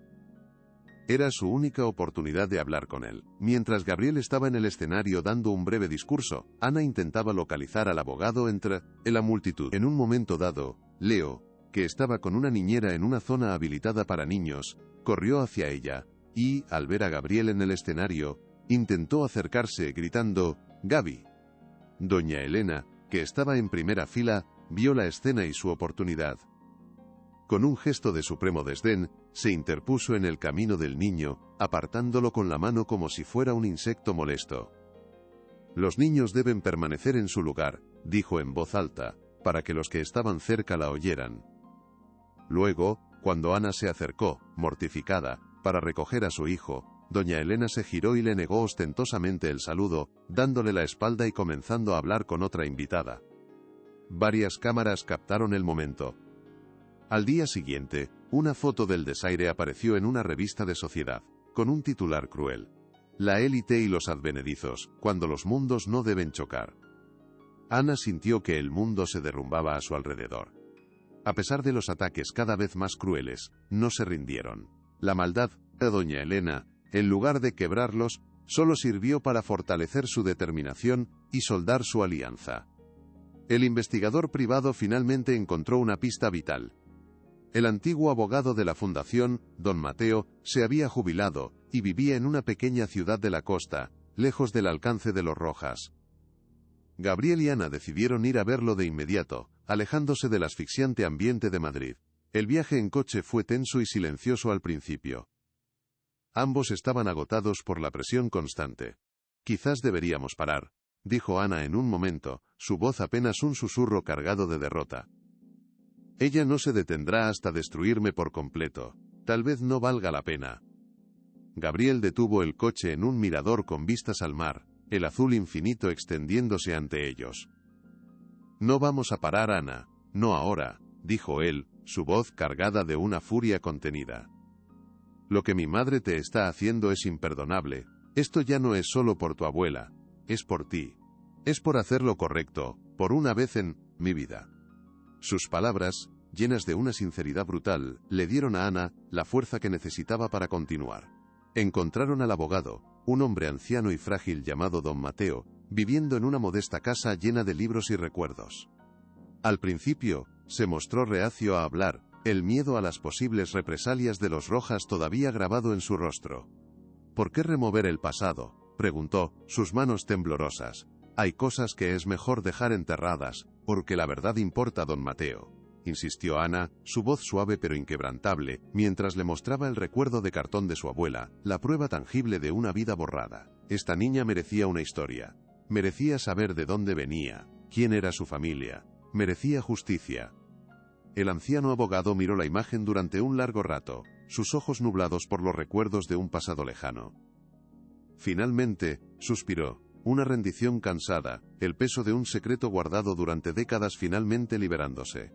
Era su única oportunidad de hablar con él. Mientras Gabriel estaba en el escenario dando un breve discurso, Ana intentaba localizar al abogado entre la multitud. En un momento dado, Leo, que estaba con una niñera en una zona habilitada para niños, corrió hacia ella, y, al ver a Gabriel en el escenario, intentó acercarse gritando, «Gaby». Doña Elena, que estaba en primera fila, vio la escena y su oportunidad. Con un gesto de supremo desdén, se interpuso en el camino del niño, apartándolo con la mano como si fuera un insecto molesto. «Los niños deben permanecer en su lugar», dijo en voz alta, para que los que estaban cerca la oyeran. Luego, cuando Ana se acercó, mortificada, para recoger a su hijo, doña Elena se giró y le negó ostentosamente el saludo, dándole la espalda y comenzando a hablar con otra invitada. Varias cámaras captaron el momento. Al día siguiente, una foto del desaire apareció en una revista de sociedad, con un titular cruel: «La élite y los advenedizos, cuando los mundos no deben chocar». Ana sintió que el mundo se derrumbaba a su alrededor. A pesar de los ataques cada vez más crueles, no se rindieron. La maldad de doña Elena, en lugar de quebrarlos, solo sirvió para fortalecer su determinación y soldar su alianza. El investigador privado finalmente encontró una pista vital. El antiguo abogado de la fundación, don Mateo, se había jubilado, y vivía en una pequeña ciudad de la costa, lejos del alcance de los Rojas. Gabriel y Ana decidieron ir a verlo de inmediato, alejándose del asfixiante ambiente de Madrid. El viaje en coche fue tenso y silencioso al principio. Ambos estaban agotados por la presión constante. «Quizás deberíamos parar», dijo Ana en un momento, su voz apenas un susurro cargado de derrota. «Ella no se detendrá hasta destruirme por completo. Tal vez no valga la pena». Gabriel detuvo el coche en un mirador con vistas al mar, el azul infinito extendiéndose ante ellos. «No vamos a parar, Ana, no ahora», dijo él, su voz cargada de una furia contenida. «Lo que mi madre te está haciendo es imperdonable. Esto ya no es solo por tu abuela, es por ti. Es por hacer lo correcto, por una vez en mi vida». Sus palabras, llenas de una sinceridad brutal, le dieron a Ana la fuerza que necesitaba para continuar. Encontraron al abogado, un hombre anciano y frágil llamado don Mateo, viviendo en una modesta casa llena de libros y recuerdos. Al principio, se mostró reacio a hablar, el miedo a las posibles represalias de los Rojas todavía grabado en su rostro. «¿Por qué remover el pasado?», preguntó, sus manos temblorosas. «Hay cosas que es mejor dejar enterradas, porque la verdad importa, don Mateo», insistió Ana, su voz suave pero inquebrantable, mientras le mostraba el recuerdo de cartón de su abuela, la prueba tangible de una vida borrada. Esta niña merecía una historia. Merecía saber de dónde venía, quién era su familia. Merecía justicia. El anciano abogado miró la imagen durante un largo rato, sus ojos nublados por los recuerdos de un pasado lejano. Finalmente, suspiró, una rendición cansada, el peso de un secreto guardado durante décadas finalmente liberándose.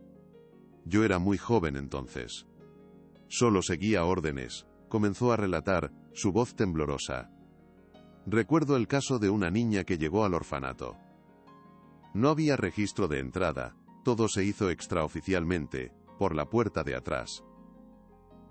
«Yo era muy joven entonces. Solo seguía órdenes», comenzó a relatar, su voz temblorosa. «Recuerdo el caso de una niña que llegó al orfanato. No había registro de entrada, todo se hizo extraoficialmente, por la puerta de atrás.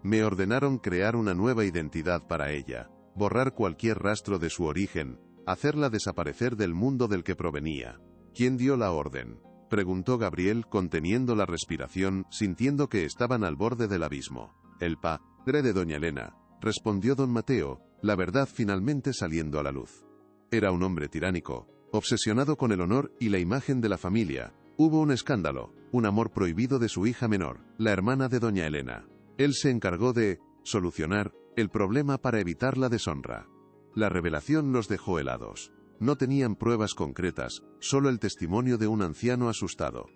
Me ordenaron crear una nueva identidad para ella, borrar cualquier rastro de su origen, hacerla desaparecer del mundo del que provenía». «¿Quién dio la orden?», preguntó Gabriel conteniendo la respiración, sintiendo que estaban al borde del abismo. «El padre de doña Elena», respondió don Mateo, la verdad finalmente saliendo a la luz. «Era un hombre tiránico, obsesionado con el honor y la imagen de la familia. Hubo un escándalo, un amor prohibido de su hija menor, la hermana de doña Elena. Él se encargó de solucionar el problema para evitar la deshonra. La revelación los dejó helados. No tenían pruebas concretas, solo el testimonio de un anciano asustado.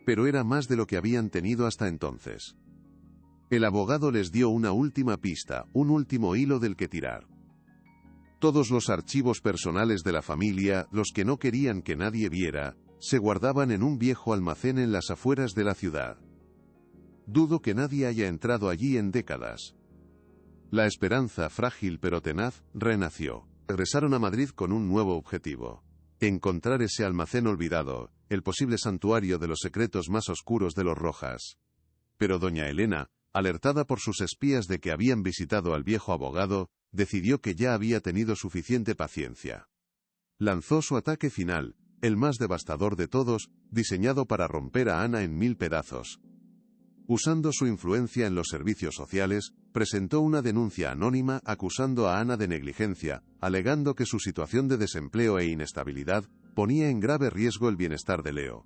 Pero era más de lo que habían tenido hasta entonces. El abogado les dio una última pista, un último hilo del que tirar. Todos los archivos personales de la familia, los que no querían que nadie viera, se guardaban en un viejo almacén en las afueras de la ciudad. Dudo que nadie haya entrado allí en décadas. La esperanza, frágil pero tenaz, renació. Regresaron a Madrid con un nuevo objetivo: encontrar ese almacén olvidado, el posible santuario de los secretos más oscuros de los Rojas. Pero doña Elena, alertada por sus espías de que habían visitado al viejo abogado, decidió que ya había tenido suficiente paciencia. Lanzó su ataque final, el más devastador de todos, diseñado para romper a Ana en 1000 pedazos. Usando su influencia en los servicios sociales, presentó una denuncia anónima acusando a Ana de negligencia, alegando que su situación de desempleo e inestabilidad ponía en grave riesgo el bienestar de Leo.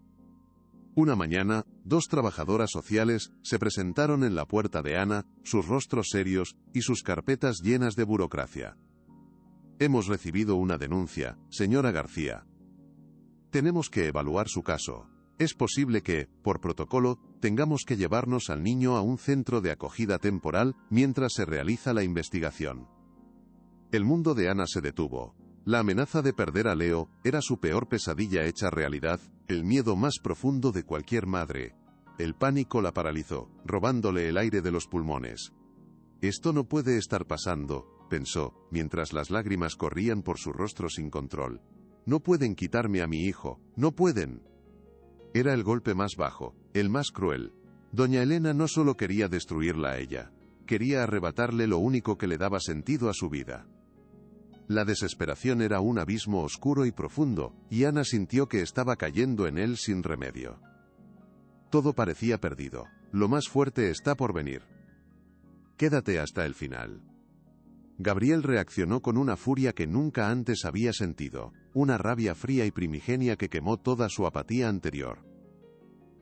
Una mañana, 2 trabajadoras sociales se presentaron en la puerta de Ana, sus rostros serios y sus carpetas llenas de burocracia. «Hemos recibido una denuncia, señora García. Tenemos que evaluar su caso. Es posible que, por protocolo, tengamos que llevarnos al niño a un centro de acogida temporal mientras se realiza la investigación». El mundo de Ana se detuvo. La amenaza de perder a Leo era su peor pesadilla hecha realidad, el miedo más profundo de cualquier madre. El pánico la paralizó, robándole el aire de los pulmones. «Esto no puede estar pasando», pensó, mientras las lágrimas corrían por su rostro sin control. «No pueden quitarme a mi hijo, no pueden». Era el golpe más bajo, el más cruel. Doña Elena no solo quería destruirla a ella, quería arrebatarle lo único que le daba sentido a su vida. La desesperación era un abismo oscuro y profundo, y Ana sintió que estaba cayendo en él sin remedio. Todo parecía perdido. Lo más fuerte está por venir. «Quédate hasta el final». Gabriel reaccionó con una furia que nunca antes había sentido, una rabia fría y primigenia que quemó toda su apatía anterior.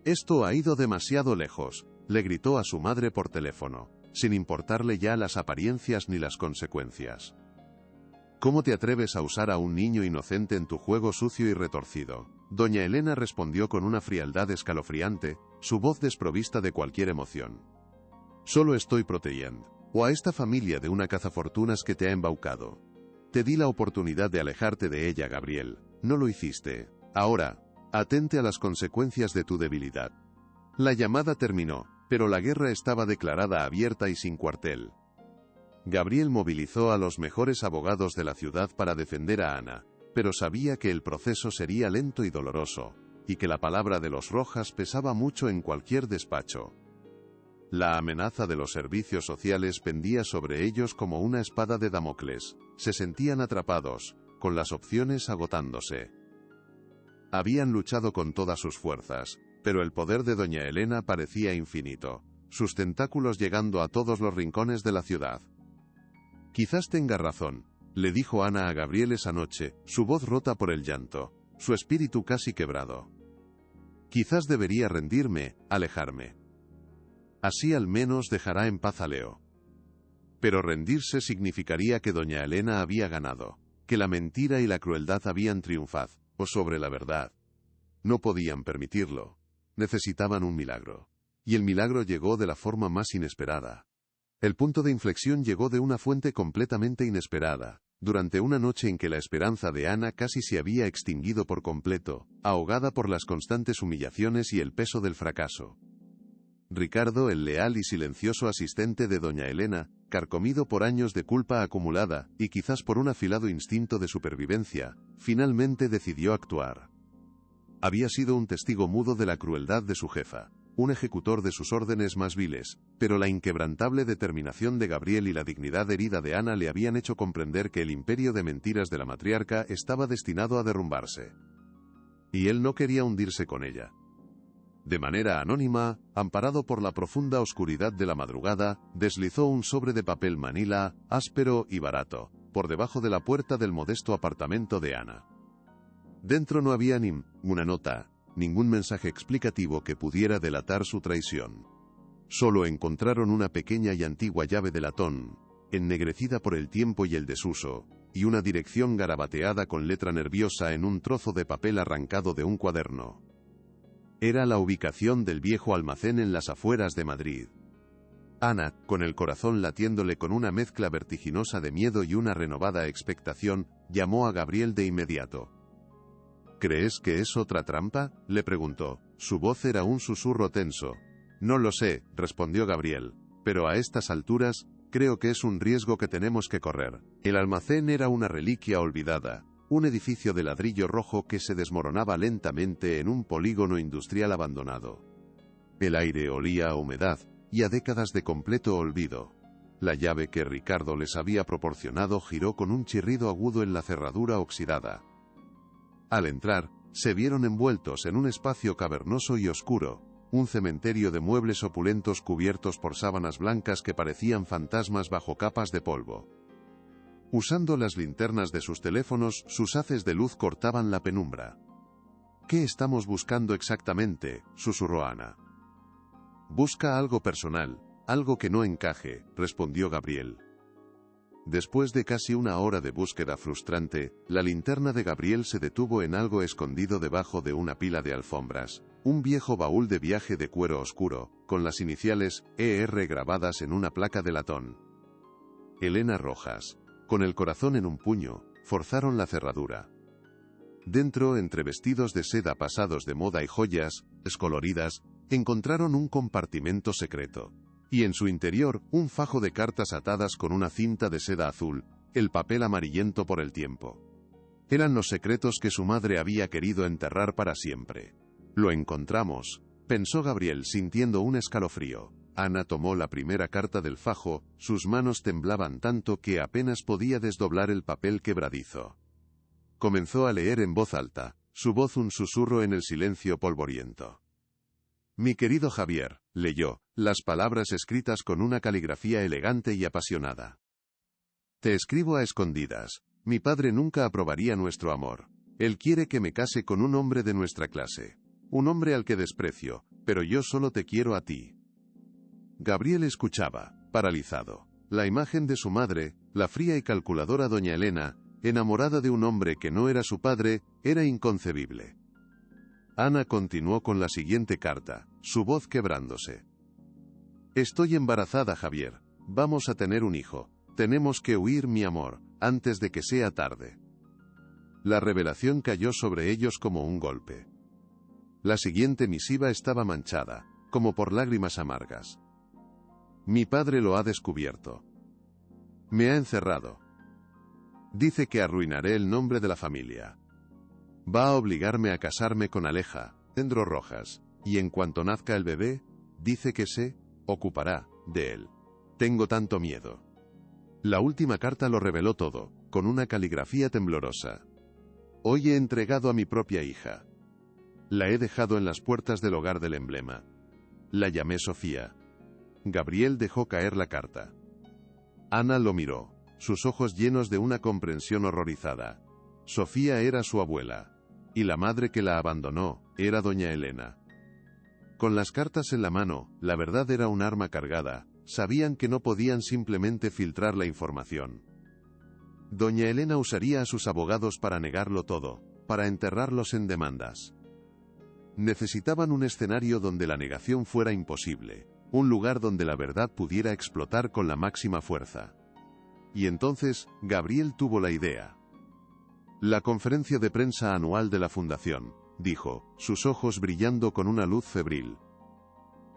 «Esto ha ido demasiado lejos», le gritó a su madre por teléfono, sin importarle ya las apariencias ni las consecuencias. «¿Cómo te atreves a usar a un niño inocente en tu juego sucio y retorcido?». Doña Elena respondió con una frialdad escalofriante, su voz desprovista de cualquier emoción. «Solo estoy protegiendo a esta familia de una cazafortunas que te ha embaucado. Te di la oportunidad de alejarte de ella, Gabriel. No lo hiciste. Ahora, atente a las consecuencias de tu debilidad». La llamada terminó, pero la guerra estaba declarada abierta y sin cuartel. Gabriel movilizó a los mejores abogados de la ciudad para defender a Ana, pero sabía que el proceso sería lento y doloroso, y que la palabra de los Rojas pesaba mucho en cualquier despacho. La amenaza de los servicios sociales pendía sobre ellos como una espada de Damocles. Se sentían atrapados, con las opciones agotándose. Habían luchado con todas sus fuerzas, pero el poder de doña Elena parecía infinito, sus tentáculos llegando a todos los rincones de la ciudad. «Quizás tenga razón», le dijo Ana a Gabriel esa noche, su voz rota por el llanto, su espíritu casi quebrado. «Quizás debería rendirme, alejarme. Así al menos dejará en paz a Leo». Pero rendirse significaría que doña Elena había ganado, que la mentira y la crueldad habían triunfado, sobre la verdad. No podían permitirlo. Necesitaban un milagro. Y el milagro llegó de la forma más inesperada. El punto de inflexión llegó de una fuente completamente inesperada, durante una noche en que la esperanza de Ana casi se había extinguido por completo, ahogada por las constantes humillaciones y el peso del fracaso. Ricardo, el leal y silencioso asistente de doña Elena, carcomido por años de culpa acumulada, y quizás por un afilado instinto de supervivencia, finalmente decidió actuar. Había sido un testigo mudo de la crueldad de su jefa, un ejecutor de sus órdenes más viles, pero la inquebrantable determinación de Gabriel y la dignidad herida de Ana le habían hecho comprender que el imperio de mentiras de la matriarca estaba destinado a derrumbarse. Y él no quería hundirse con ella. De manera anónima, amparado por la profunda oscuridad de la madrugada, deslizó un sobre de papel manila, áspero y barato, por debajo de la puerta del modesto apartamento de Ana. Dentro no había ni una nota, ningún mensaje explicativo que pudiera delatar su traición. Solo encontraron una pequeña y antigua llave de latón, ennegrecida por el tiempo y el desuso, y una dirección garabateada con letra nerviosa en un trozo de papel arrancado de un cuaderno. Era la ubicación del viejo almacén en las afueras de Madrid. Ana, con el corazón latiéndole con una mezcla vertiginosa de miedo y una renovada expectación, llamó a Gabriel de inmediato. «¿Crees que es otra trampa?», le preguntó. Su voz era un susurro tenso. «No lo sé», respondió Gabriel, «pero a estas alturas, Creo que es un riesgo que tenemos que correr. El almacén era una reliquia olvidada, un edificio de ladrillo rojo que se desmoronaba lentamente en un polígono industrial abandonado. El aire olía a humedad y a décadas de completo olvido. La llave que Ricardo les había proporcionado giró con un chirrido agudo en la cerradura oxidada. Al entrar, se vieron envueltos en un espacio cavernoso y oscuro, un cementerio de muebles opulentos cubiertos por sábanas blancas que parecían fantasmas bajo capas de polvo. Usando las linternas de sus teléfonos, sus haces de luz cortaban la penumbra. «¿Qué estamos buscando exactamente?», susurró Ana. «Busca algo personal, algo que no encaje», respondió Gabriel. Después de casi una hora de búsqueda frustrante, la linterna de Gabriel se detuvo en algo escondido debajo de una pila de alfombras, un viejo baúl de viaje de cuero oscuro, con las iniciales ER grabadas en una placa de latón. Elena Rojas, con el corazón en un puño, forzaron la cerradura. Dentro, entre vestidos de seda pasados de moda y joyas, descoloridas, encontraron un compartimento secreto. Y en su interior, un fajo de cartas atadas con una cinta de seda azul, el papel amarillento por el tiempo. Eran los secretos que su madre había querido enterrar para siempre. «Lo encontramos», pensó Gabriel sintiendo un escalofrío. Ana tomó la primera carta del fajo, sus manos temblaban tanto que apenas podía desdoblar el papel quebradizo. Comenzó a leer en voz alta, su voz un susurro en el silencio polvoriento. «Mi querido Javier», leyó, las palabras escritas con una caligrafía elegante y apasionada. «Te escribo a escondidas. Mi padre nunca aprobaría nuestro amor. Él quiere que me case con un hombre de nuestra clase. Un hombre al que desprecio, pero yo solo te quiero a ti». Gabriel escuchaba, paralizado. La imagen de su madre, la fría y calculadora doña Elena, enamorada de un hombre que no era su padre, era inconcebible. Ana continuó con la siguiente carta, su voz quebrándose. «Estoy embarazada, Javier. Vamos a tener un hijo. Tenemos que huir, mi amor, antes de que sea tarde». La revelación cayó sobre ellos como un golpe. La siguiente misiva estaba manchada, como por lágrimas amargas. «Mi padre lo ha descubierto. Me ha encerrado. Dice que arruinaré el nombre de la familia. Va a obligarme a casarme con Aleja, Endro Rojas, y en cuanto nazca el bebé, dice que se ocupará de él. Tengo tanto miedo». La última carta lo reveló todo, con una caligrafía temblorosa. «Hoy he entregado a mi propia hija. La he dejado en las puertas del hogar del emblema. La llamé Sofía». Gabriel dejó caer la carta. Ana lo miró, sus ojos llenos de una comprensión horrorizada. Sofía era su abuela. Y la madre que la abandonó, era doña Elena. Con las cartas en la mano, la verdad era un arma cargada, sabían que no podían simplemente filtrar la información. Doña Elena usaría a sus abogados para negarlo todo, para enterrarlos en demandas. Necesitaban un escenario donde la negación fuera imposible, un lugar donde la verdad pudiera explotar con la máxima fuerza. Y entonces, Gabriel tuvo la idea. «La conferencia de prensa anual de la Fundación», dijo, sus ojos brillando con una luz febril.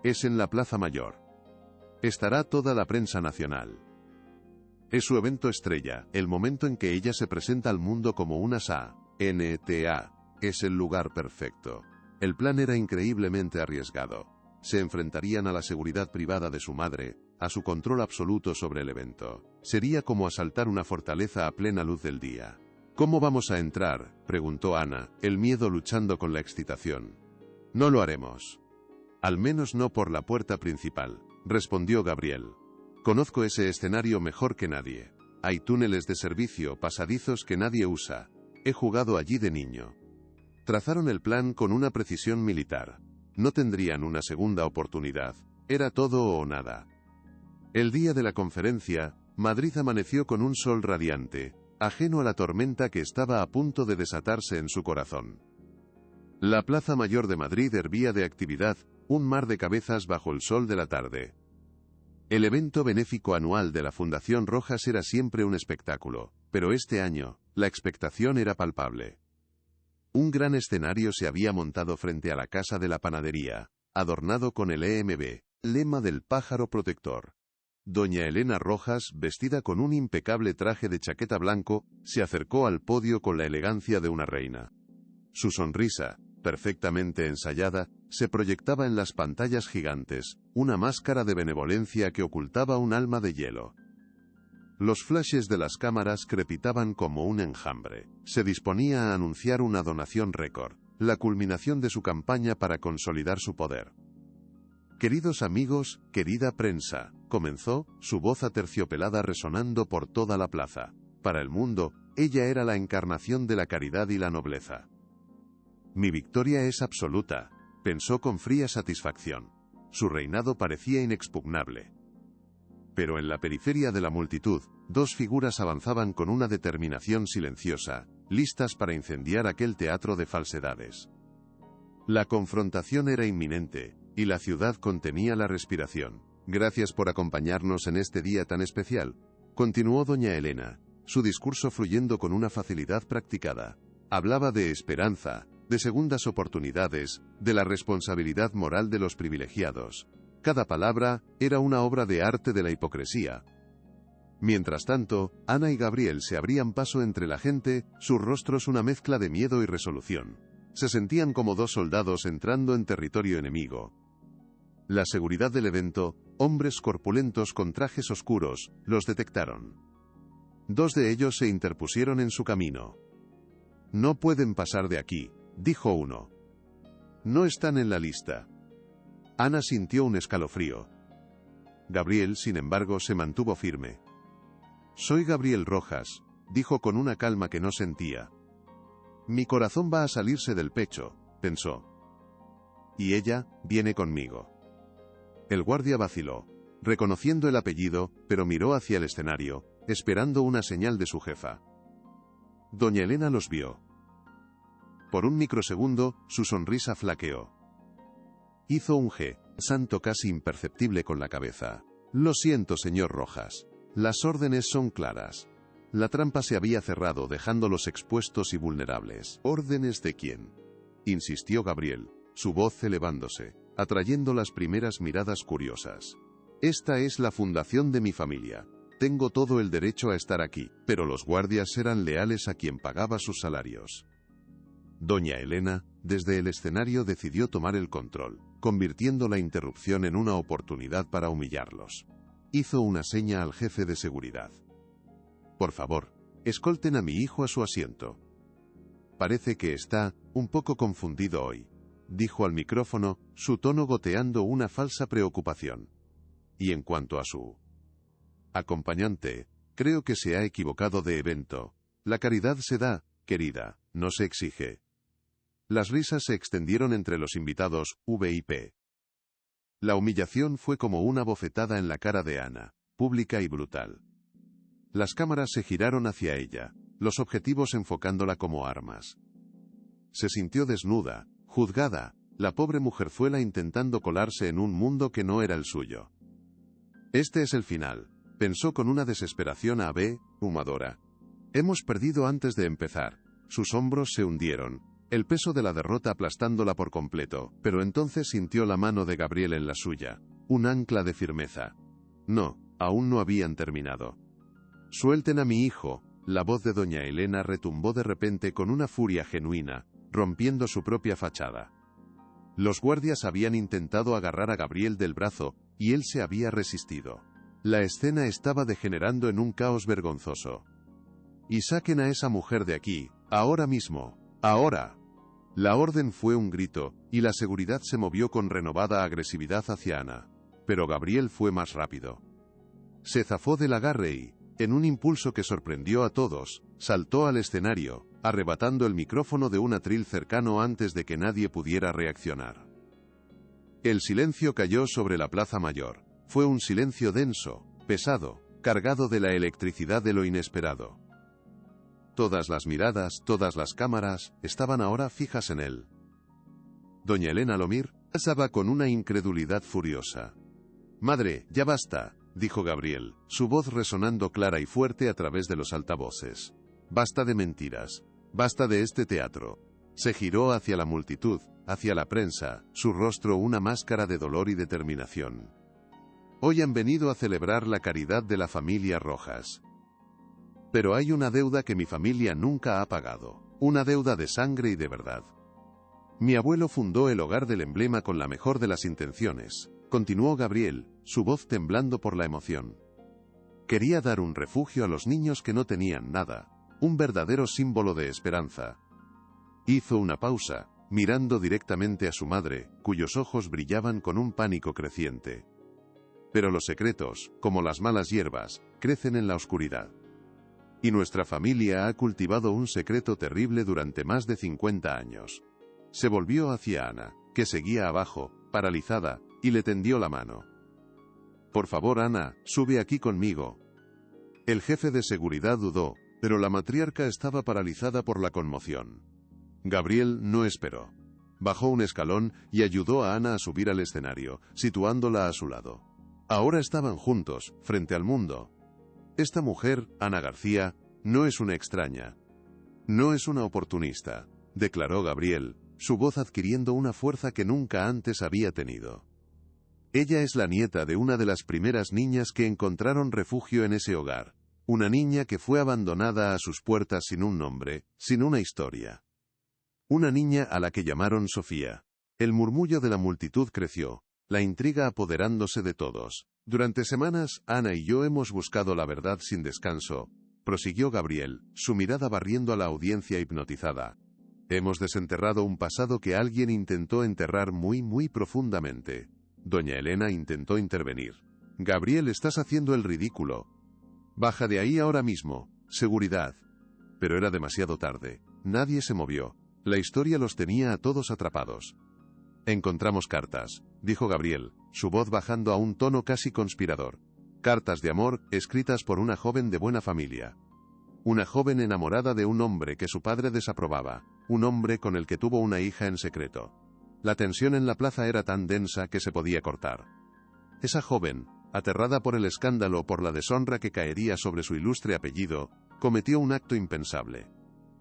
«Es en la Plaza Mayor. Estará toda la prensa nacional. Es su evento estrella, el momento en que ella se presenta al mundo como una SANTA. Es el lugar perfecto». El plan era increíblemente arriesgado. Se enfrentarían a la seguridad privada de su madre, a su control absoluto sobre el evento. Sería como asaltar una fortaleza a plena luz del día. «¿Cómo vamos a entrar?», preguntó Ana, el miedo luchando con la excitación. «No lo haremos. Al menos no por la puerta principal», respondió Gabriel. «Conozco ese escenario mejor que nadie. Hay túneles de servicio, pasadizos que nadie usa. He jugado allí de niño». Trazaron el plan con una precisión militar. No tendrían una segunda oportunidad. Era todo o nada. El día de la conferencia, Madrid amaneció con un sol radiante, ajeno a la tormenta que estaba a punto de desatarse en su corazón. La Plaza Mayor de Madrid hervía de actividad, un mar de cabezas bajo el sol de la tarde. El evento benéfico anual de la Fundación Rojas era siempre un espectáculo, pero este año, la expectación era palpable. Un gran escenario se había montado frente a la Casa de la Panadería, adornado con el EMB, lema del pájaro protector. Doña Elena Rojas, vestida con un impecable traje de chaqueta blanco, se acercó al podio con la elegancia de una reina. Su sonrisa, perfectamente ensayada, se proyectaba en las pantallas gigantes, una máscara de benevolencia que ocultaba un alma de hielo. Los flashes de las cámaras crepitaban como un enjambre. Se disponía a anunciar una donación récord, la culminación de su campaña para consolidar su poder. «Queridos amigos, querida prensa», comenzó, su voz aterciopelada resonando por toda la plaza. Para el mundo, ella era la encarnación de la caridad y la nobleza. «Mi victoria es absoluta», pensó con fría satisfacción. Su reinado parecía inexpugnable. Pero en la periferia de la multitud, dos figuras avanzaban con una determinación silenciosa, listas para incendiar aquel teatro de falsedades. La confrontación era inminente, y la ciudad contenía la respiración. «Gracias por acompañarnos en este día tan especial», continuó doña Elena, su discurso fluyendo con una facilidad practicada. Hablaba de esperanza, de segundas oportunidades, de la responsabilidad moral de los privilegiados. Cada palabra era una obra de arte de la hipocresía. Mientras tanto, Ana y Gabriel se abrían paso entre la gente, sus rostros una mezcla de miedo y resolución. Se sentían como dos soldados entrando en territorio enemigo. La seguridad del evento, hombres corpulentos con trajes oscuros, los detectaron. Dos de ellos se interpusieron en su camino. «No pueden pasar de aquí», dijo uno. «No están en la lista». Ana sintió un escalofrío. Gabriel, sin embargo, se mantuvo firme. «Soy Gabriel Rojas», dijo con una calma que no sentía. «Mi corazón va a salirse del pecho», pensó. «Y ella viene conmigo». El guardia vaciló, reconociendo el apellido, pero miró hacia el escenario, esperando una señal de su jefa. Doña Elena los vio. Por un microsegundo, su sonrisa flaqueó. Hizo un santo casi imperceptible con la cabeza. «Lo siento, señor Rojas. Las órdenes son claras». La trampa se había cerrado dejándolos expuestos y vulnerables. «¿Órdenes de quién?», insistió Gabriel, su voz elevándose, atrayendo las primeras miradas curiosas. «Esta es la fundación de mi familia. Tengo todo el derecho a estar aquí», pero los guardias eran leales a quien pagaba sus salarios. Doña Elena, desde el escenario, decidió tomar el control, convirtiendo la interrupción en una oportunidad para humillarlos. Hizo una seña al jefe de seguridad. «Por favor, escolten a mi hijo a su asiento». «Parece que está un poco confundido hoy», dijo al micrófono, su tono goteando una falsa preocupación. «Y en cuanto a su acompañante, creo que se ha equivocado de evento. La caridad se da, querida, no se exige». Las risas se extendieron entre los invitados, VIP. La humillación fue como una bofetada en la cara de Ana, pública y brutal. Las cámaras se giraron hacia ella, los objetivos enfocándola como armas. Se sintió desnuda, juzgada, la pobre mujerzuela intentando colarse en un mundo que no era el suyo. «Este es el final», pensó con una desesperación abrumadora. «Hemos perdido antes de empezar». Sus hombros se hundieron, el peso de la derrota aplastándola por completo, pero entonces sintió la mano de Gabriel en la suya, un ancla de firmeza. No, aún no habían terminado. «Suelten a mi hijo», la voz de doña Elena retumbó de repente con una furia genuina, rompiendo su propia fachada. Los guardias habían intentado agarrar a Gabriel del brazo, y él se había resistido. La escena estaba degenerando en un caos vergonzoso. «Y saquen a esa mujer de aquí, ahora mismo, ahora». La orden fue un grito, y la seguridad se movió con renovada agresividad hacia Ana. Pero Gabriel fue más rápido. Se zafó del agarre y, en un impulso que sorprendió a todos, saltó al escenario, arrebatando el micrófono de un atril cercano antes de que nadie pudiera reaccionar. El silencio cayó sobre la Plaza Mayor. Fue un silencio denso, pesado, cargado de la electricidad de lo inesperado. Todas las miradas, todas las cámaras, estaban ahora fijas en él. Doña Elena lo miraba con una incredulidad furiosa. «Madre, ya basta», dijo Gabriel, su voz resonando clara y fuerte a través de los altavoces. «Basta de mentiras. Basta de este teatro». Se giró hacia la multitud, hacia la prensa, su rostro una máscara de dolor y determinación. Hoy han venido a celebrar la caridad de la familia Rojas. Pero hay una deuda que mi familia nunca ha pagado. Una deuda de sangre y de verdad. Mi abuelo fundó el hogar del emblema con la mejor de las intenciones, continuó Gabriel, su voz temblando por la emoción. Quería dar un refugio a los niños que no tenían nada, un verdadero símbolo de esperanza. Hizo una pausa, mirando directamente a su madre, cuyos ojos brillaban con un pánico creciente. Pero los secretos, como las malas hierbas, crecen en la oscuridad. Y nuestra familia ha cultivado un secreto terrible durante más de 50 años. Se volvió hacia Ana, que seguía abajo, paralizada, y le tendió la mano. Por favor, Ana, sube aquí conmigo. El jefe de seguridad dudó, pero la matriarca estaba paralizada por la conmoción. Gabriel no esperó. Bajó un escalón y ayudó a Ana a subir al escenario, situándola a su lado. Ahora estaban juntos, frente al mundo. Esta mujer, Ana García, no es una extraña. No es una oportunista, declaró Gabriel, su voz adquiriendo una fuerza que nunca antes había tenido. Ella es la nieta de una de las primeras niñas que encontraron refugio en ese hogar. Una niña que fue abandonada a sus puertas sin un nombre, sin una historia. Una niña a la que llamaron Sofía. El murmullo de la multitud creció, la intriga apoderándose de todos. Durante semanas, Ana y yo hemos buscado la verdad sin descanso, prosiguió Gabriel, su mirada barriendo a la audiencia hipnotizada. Hemos desenterrado un pasado que alguien intentó enterrar muy profundamente. Doña Elena intentó intervenir. Gabriel, estás haciendo el ridículo. Baja de ahí ahora mismo. Seguridad. Pero era demasiado tarde. Nadie se movió. La historia los tenía a todos atrapados. Encontramos cartas, dijo Gabriel, su voz bajando a un tono casi conspirador. Cartas de amor, escritas por una joven de buena familia. Una joven enamorada de un hombre que su padre desaprobaba, un hombre con el que tuvo una hija en secreto. La tensión en la plaza era tan densa que se podía cortar. Esa joven, aterrada por el escándalo o por la deshonra que caería sobre su ilustre apellido, cometió un acto impensable.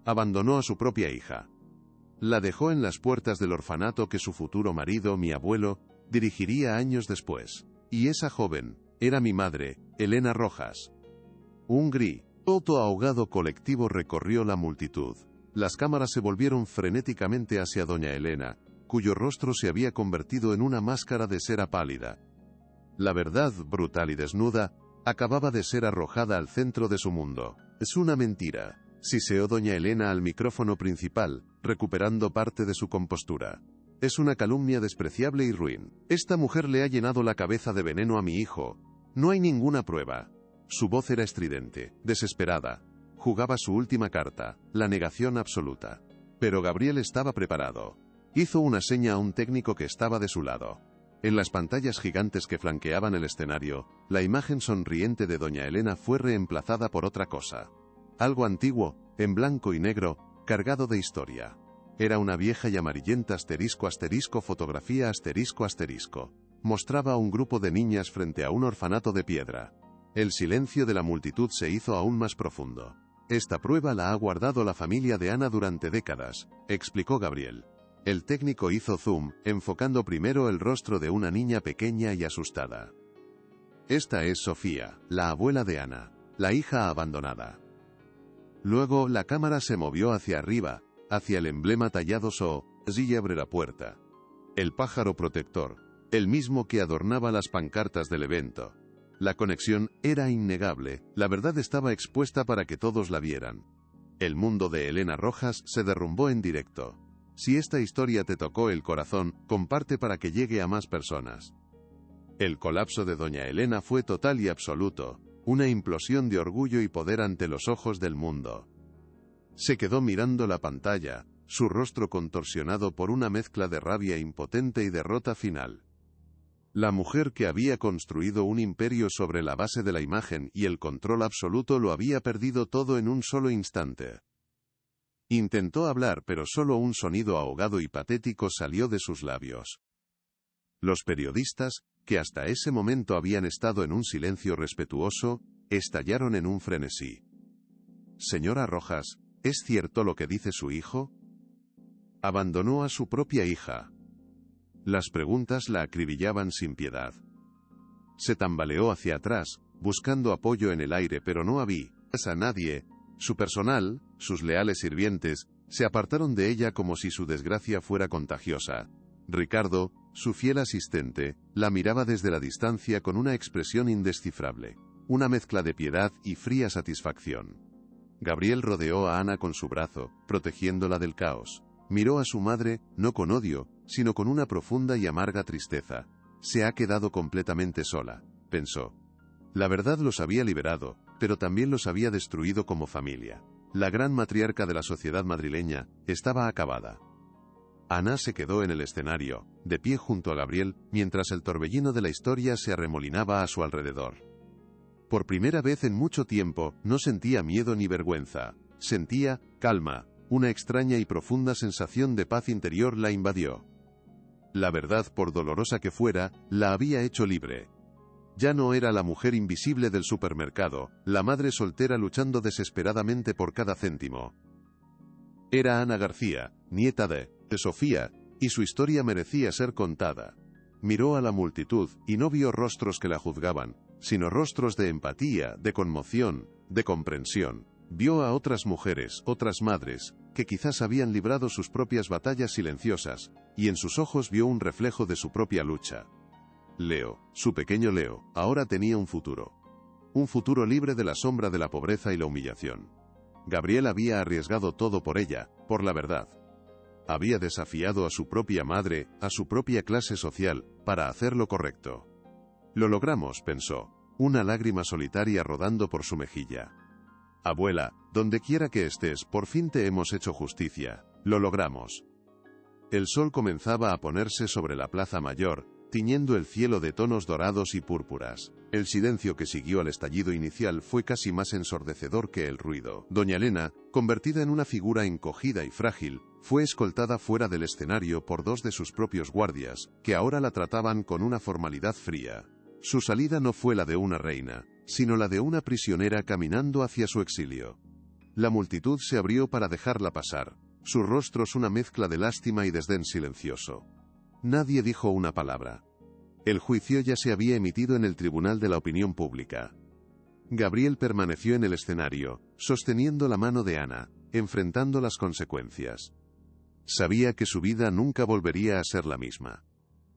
Abandonó a su propia hija. La dejó en las puertas del orfanato que su futuro marido, mi abuelo, dirigiría años después. Y esa joven era mi madre, Elena Rojas. Un grito ahogado colectivo recorrió la multitud. Las cámaras se volvieron frenéticamente hacia doña Elena, cuyo rostro se había convertido en una máscara de cera pálida. La verdad, brutal y desnuda, acababa de ser arrojada al centro de su mundo. Es una mentira, siseó doña Elena al micrófono principal, recuperando parte de su compostura. Es una calumnia despreciable y ruin. Esta mujer le ha llenado la cabeza de veneno a mi hijo. No hay ninguna prueba. Su voz era estridente, desesperada. Jugaba su última carta, la negación absoluta. Pero Gabriel estaba preparado. Hizo una seña a un técnico que estaba de su lado. En las pantallas gigantes que flanqueaban el escenario, la imagen sonriente de doña Elena fue reemplazada por otra cosa. Algo antiguo, en blanco y negro, cargado de historia. Era una vieja y amarillenta fotografía ***. Mostraba a un grupo de niñas frente a un orfanato de piedra. El silencio de la multitud se hizo aún más profundo. Esta prueba la ha guardado la familia de Ana durante décadas, explicó Gabriel. El técnico hizo zoom, enfocando primero el rostro de una niña pequeña y asustada. Esta es Sofía, la abuela de Ana, la hija abandonada. Luego la cámara se movió hacia arriba, hacia el emblema tallado y abre la puerta. El pájaro protector, el mismo que adornaba las pancartas del evento. La conexión era innegable, la verdad estaba expuesta para que todos la vieran. El mundo de Elena Rojas se derrumbó en directo. Si esta historia te tocó el corazón, comparte para que llegue a más personas. El colapso de doña Elena fue total y absoluto, una implosión de orgullo y poder ante los ojos del mundo. Se quedó mirando la pantalla, su rostro contorsionado por una mezcla de rabia impotente y derrota final. La mujer que había construido un imperio sobre la base de la imagen y el control absoluto lo había perdido todo en un solo instante. Intentó hablar, pero solo un sonido ahogado y patético salió de sus labios. Los periodistas, que hasta ese momento habían estado en un silencio respetuoso, estallaron en un frenesí. Señora Rojas, ¿es cierto lo que dice su hijo? Abandonó a su propia hija. Las preguntas la acribillaban sin piedad. Se tambaleó hacia atrás, buscando apoyo en el aire, pero no había a nadie. Su personal, sus leales sirvientes, se apartaron de ella como si su desgracia fuera contagiosa. Ricardo, su fiel asistente, la miraba desde la distancia con una expresión indescifrable, una mezcla de piedad y fría satisfacción. Gabriel rodeó a Ana con su brazo, protegiéndola del caos. Miró a su madre, no con odio, sino con una profunda y amarga tristeza. Se ha quedado completamente sola, pensó. La verdad los había liberado, pero también los había destruido como familia. La gran matriarca de la sociedad madrileña estaba acabada. Ana se quedó en el escenario, de pie junto a Gabriel, mientras el torbellino de la historia se arremolinaba a su alrededor. Por primera vez en mucho tiempo, no sentía miedo ni vergüenza. Sentía calma, una extraña y profunda sensación de paz interior la invadió. La verdad, por dolorosa que fuera, la había hecho libre. Ya no era la mujer invisible del supermercado, la madre soltera luchando desesperadamente por cada céntimo. Era Ana García, nieta de Sofía, y su historia merecía ser contada. Miró a la multitud, y no vio rostros que la juzgaban, sino rostros de empatía, de conmoción, de comprensión. Vio a otras mujeres, otras madres, que quizás habían librado sus propias batallas silenciosas, y en sus ojos vio un reflejo de su propia lucha. Leo, su pequeño Leo, ahora tenía un futuro. Un futuro libre de la sombra de la pobreza y la humillación. Gabriel había arriesgado todo por ella, por la verdad. Había desafiado a su propia madre, a su propia clase social, para hacer lo correcto. Lo logramos, pensó, una lágrima solitaria rodando por su mejilla. Abuela, donde quiera que estés, por fin te hemos hecho justicia, lo logramos. El sol comenzaba a ponerse sobre la plaza mayor, tiñendo el cielo de tonos dorados y púrpuras. El silencio que siguió al estallido inicial fue casi más ensordecedor que el ruido. Doña Elena, convertida en una figura encogida y frágil, fue escoltada fuera del escenario por dos de sus propios guardias, que ahora la trataban con una formalidad fría. Su salida no fue la de una reina, sino la de una prisionera caminando hacia su exilio. La multitud se abrió para dejarla pasar, sus rostros una mezcla de lástima y desdén silencioso. Nadie dijo una palabra. El juicio ya se había emitido en el tribunal de la opinión pública. Gabriel permaneció en el escenario, sosteniendo la mano de Ana, enfrentando las consecuencias. Sabía que su vida nunca volvería a ser la misma.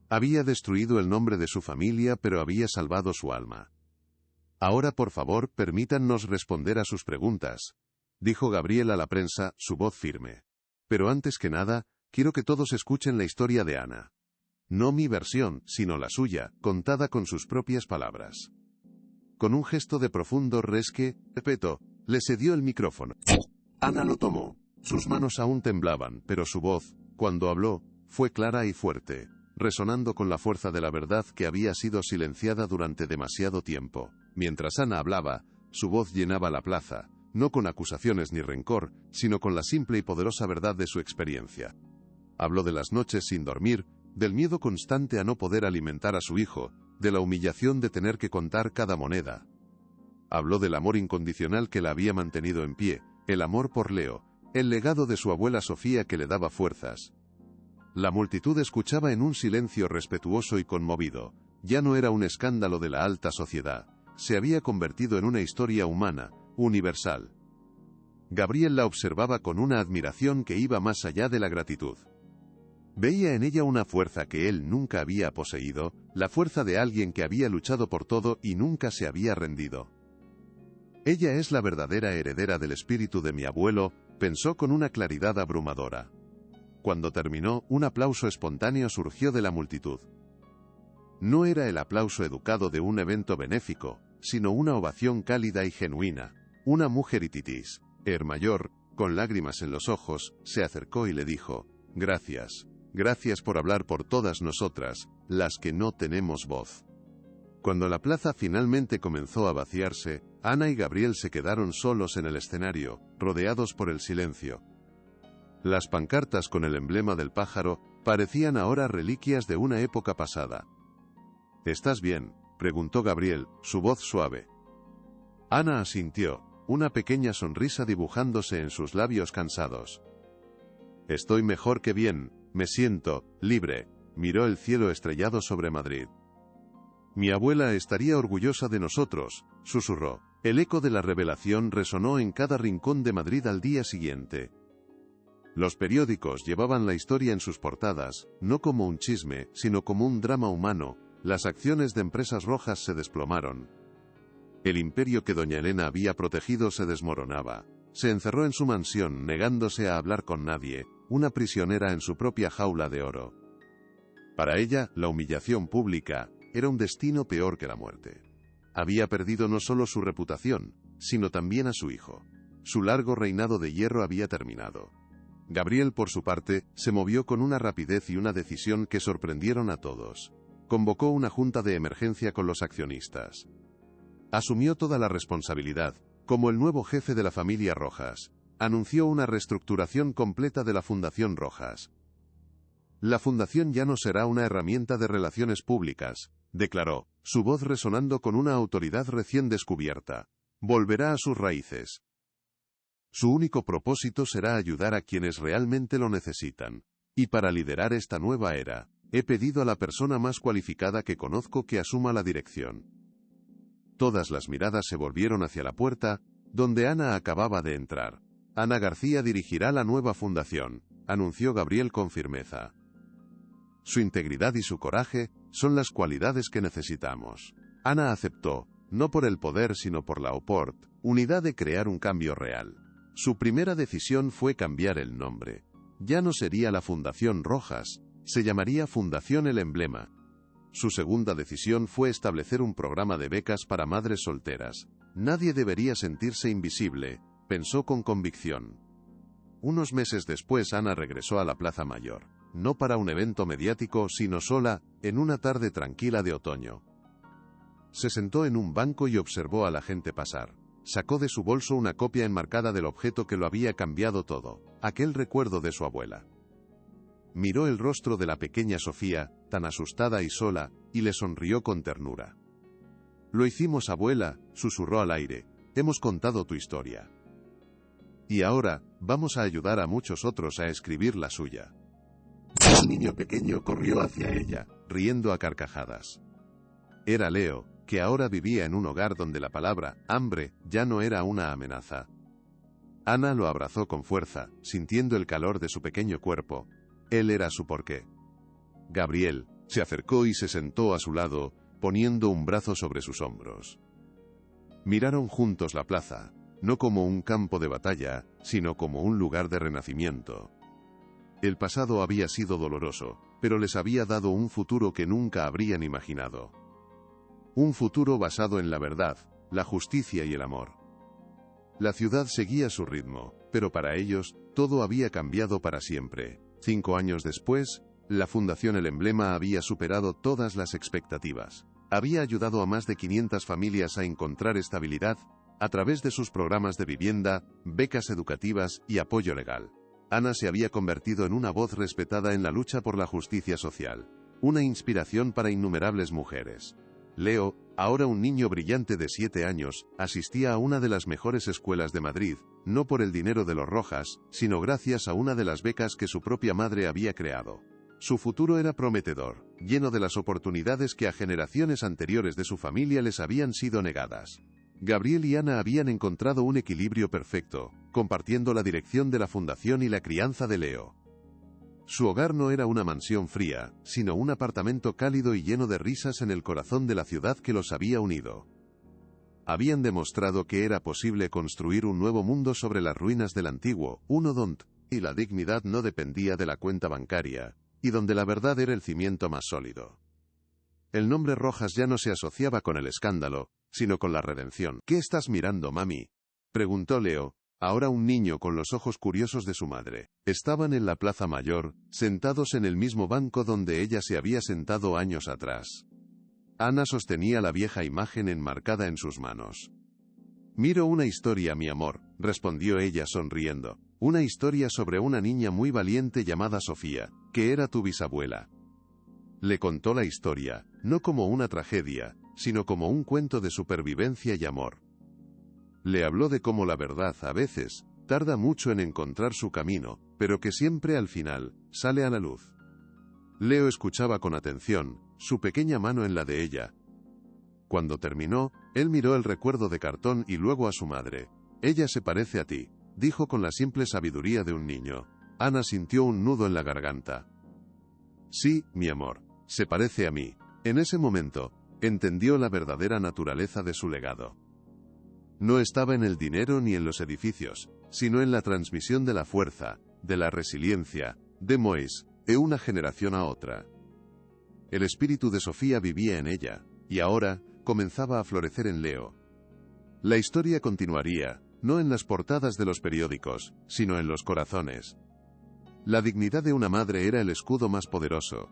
Había destruido el nombre de su familia, pero había salvado su alma. Ahora, por favor, permítannos responder a sus preguntas, dijo Gabriel a la prensa, su voz firme. Pero antes que nada, quiero que todos escuchen la historia de Ana. No mi versión, sino la suya, contada con sus propias palabras. Con un gesto de profundo respeto, le cedió el micrófono. Ana lo tomó. Sus manos aún temblaban, pero su voz, cuando habló, fue clara y fuerte, resonando con la fuerza de la verdad que había sido silenciada durante demasiado tiempo. Mientras Ana hablaba, su voz llenaba la plaza, no con acusaciones ni rencor, sino con la simple y poderosa verdad de su experiencia. Habló de las noches sin dormir, del miedo constante a no poder alimentar a su hijo, de la humillación de tener que contar cada moneda. Habló del amor incondicional que la había mantenido en pie, el amor por Leo, el legado de su abuela Sofía que le daba fuerzas. La multitud escuchaba en un silencio respetuoso y conmovido. Ya no era un escándalo de la alta sociedad, se había convertido en una historia humana, universal. Gabriel la observaba con una admiración que iba más allá de la gratitud. Veía en ella una fuerza que él nunca había poseído, la fuerza de alguien que había luchado por todo y nunca se había rendido. Ella es la verdadera heredera del espíritu de mi abuelo, pensó con una claridad abrumadora. Cuando terminó, un aplauso espontáneo surgió de la multitud. No era el aplauso educado de un evento benéfico, sino una ovación cálida y genuina. Una mujer Titis, mayor, con lágrimas en los ojos, se acercó y le dijo: «Gracias. Gracias por hablar por todas nosotras, las que no tenemos voz». Cuando la plaza finalmente comenzó a vaciarse, Ana y Gabriel se quedaron solos en el escenario, rodeados por el silencio. Las pancartas con el emblema del pájaro parecían ahora reliquias de una época pasada. «¿Estás bien?», preguntó Gabriel, su voz suave. Ana asintió, una pequeña sonrisa dibujándose en sus labios cansados. «Estoy mejor que bien, me siento libre», miró el cielo estrellado sobre Madrid. Mi abuela estaría orgullosa de nosotros, susurró. El eco de la revelación resonó en cada rincón de Madrid al día siguiente. Los periódicos llevaban la historia en sus portadas, no como un chisme, sino como un drama humano. Las acciones de Empresas Rojas se desplomaron. El imperio que doña Elena había protegido se desmoronaba. Se encerró en su mansión, negándose a hablar con nadie, una prisionera en su propia jaula de oro. Para ella, la humillación pública era un destino peor que la muerte. Había perdido no solo su reputación, sino también a su hijo. Su largo reinado de hierro había terminado. Gabriel, por su parte, se movió con una rapidez y una decisión que sorprendieron a todos. Convocó una junta de emergencia con los accionistas. Asumió toda la responsabilidad, como el nuevo jefe de la familia Rojas. Anunció una reestructuración completa de la Fundación Rojas. La fundación ya no será una herramienta de relaciones públicas, declaró, su voz resonando con una autoridad recién descubierta. Volverá a sus raíces. Su único propósito será ayudar a quienes realmente lo necesitan. Y para liderar esta nueva era, he pedido a la persona más cualificada que conozco que asuma la dirección. Todas las miradas se volvieron hacia la puerta, donde Ana acababa de entrar. Ana García dirigirá la nueva fundación, anunció Gabriel con firmeza. Su integridad y su coraje son las cualidades que necesitamos. Ana aceptó, no por el poder sino por la oportunidad de crear un cambio real. Su primera decisión fue cambiar el nombre. Ya no sería la Fundación Rojas, se llamaría Fundación El Emblema. Su segunda decisión fue establecer un programa de becas para madres solteras. Nadie debería sentirse invisible, pensó con convicción. Unos meses después Ana regresó a la Plaza Mayor, no para un evento mediático sino sola, en una tarde tranquila de otoño. Se sentó en un banco y observó a la gente pasar. Sacó de su bolso una copia enmarcada del objeto que lo había cambiado todo, aquel recuerdo de su abuela. Miró el rostro de la pequeña Sofía, tan asustada y sola, y le sonrió con ternura. Lo hicimos, abuela, susurró al aire, hemos contado tu historia. Y ahora, vamos a ayudar a muchos otros a escribir la suya. Un niño pequeño corrió hacia ella, riendo a carcajadas. Era Leo, que ahora vivía en un hogar donde la palabra hambre ya no era una amenaza. Ana lo abrazó con fuerza, sintiendo el calor de su pequeño cuerpo. Él era su porqué. Gabriel se acercó y se sentó a su lado, poniendo un brazo sobre sus hombros. Miraron juntos la plaza, no como un campo de batalla, sino como un lugar de renacimiento. El pasado había sido doloroso, pero les había dado un futuro que nunca habrían imaginado. Un futuro basado en la verdad, la justicia y el amor. La ciudad seguía su ritmo, pero para ellos, todo había cambiado para siempre. 5 años después, la Fundación El Emblema había superado todas las expectativas. Había ayudado a más de 500 familias a encontrar estabilidad, a través de sus programas de vivienda, becas educativas y apoyo legal. Ana se había convertido en una voz respetada en la lucha por la justicia social. Una inspiración para innumerables mujeres. Leo, ahora un niño brillante de 7 años, asistía a una de las mejores escuelas de Madrid, no por el dinero de los Rojas, sino gracias a una de las becas que su propia madre había creado. Su futuro era prometedor, lleno de las oportunidades que a generaciones anteriores de su familia les habían sido negadas. Gabriel y Ana habían encontrado un equilibrio perfecto, compartiendo la dirección de la fundación y la crianza de Leo. Su hogar no era una mansión fría, sino un apartamento cálido y lleno de risas en el corazón de la ciudad que los había unido. Habían demostrado que era posible construir un nuevo mundo sobre las ruinas del antiguo, uno donde la dignidad no dependía de la cuenta bancaria, y donde la verdad era el cimiento más sólido. El nombre Rojas ya no se asociaba con el escándalo, sino con la redención. ¿Qué estás mirando, mami?, preguntó Leo, ahora un niño con los ojos curiosos de su madre. Estaban en la Plaza Mayor, sentados en el mismo banco donde ella se había sentado años atrás. Ana sostenía la vieja imagen enmarcada en sus manos. Miro una historia, mi amor, respondió ella sonriendo. Una historia sobre una niña muy valiente llamada Sofía, que era tu bisabuela. Le contó la historia, no como una tragedia, sino como un cuento de supervivencia y amor. Le habló de cómo la verdad, a veces, tarda mucho en encontrar su camino, pero que siempre al final, sale a la luz. Leo escuchaba con atención, su pequeña mano en la de ella. Cuando terminó, él miró el recuerdo de cartón y luego a su madre. Ella se parece a ti, dijo con la simple sabiduría de un niño. Ana sintió un nudo en la garganta. Sí, mi amor, se parece a mí. En ese momento, entendió la verdadera naturaleza de su legado. No estaba en el dinero ni en los edificios, sino en la transmisión de la fuerza, de la resiliencia, de Mois, de una generación a otra. El espíritu de Sofía vivía en ella, y ahora, comenzaba a florecer en Leo. La historia continuaría, no en las portadas de los periódicos, sino en los corazones. La dignidad de una madre era el escudo más poderoso,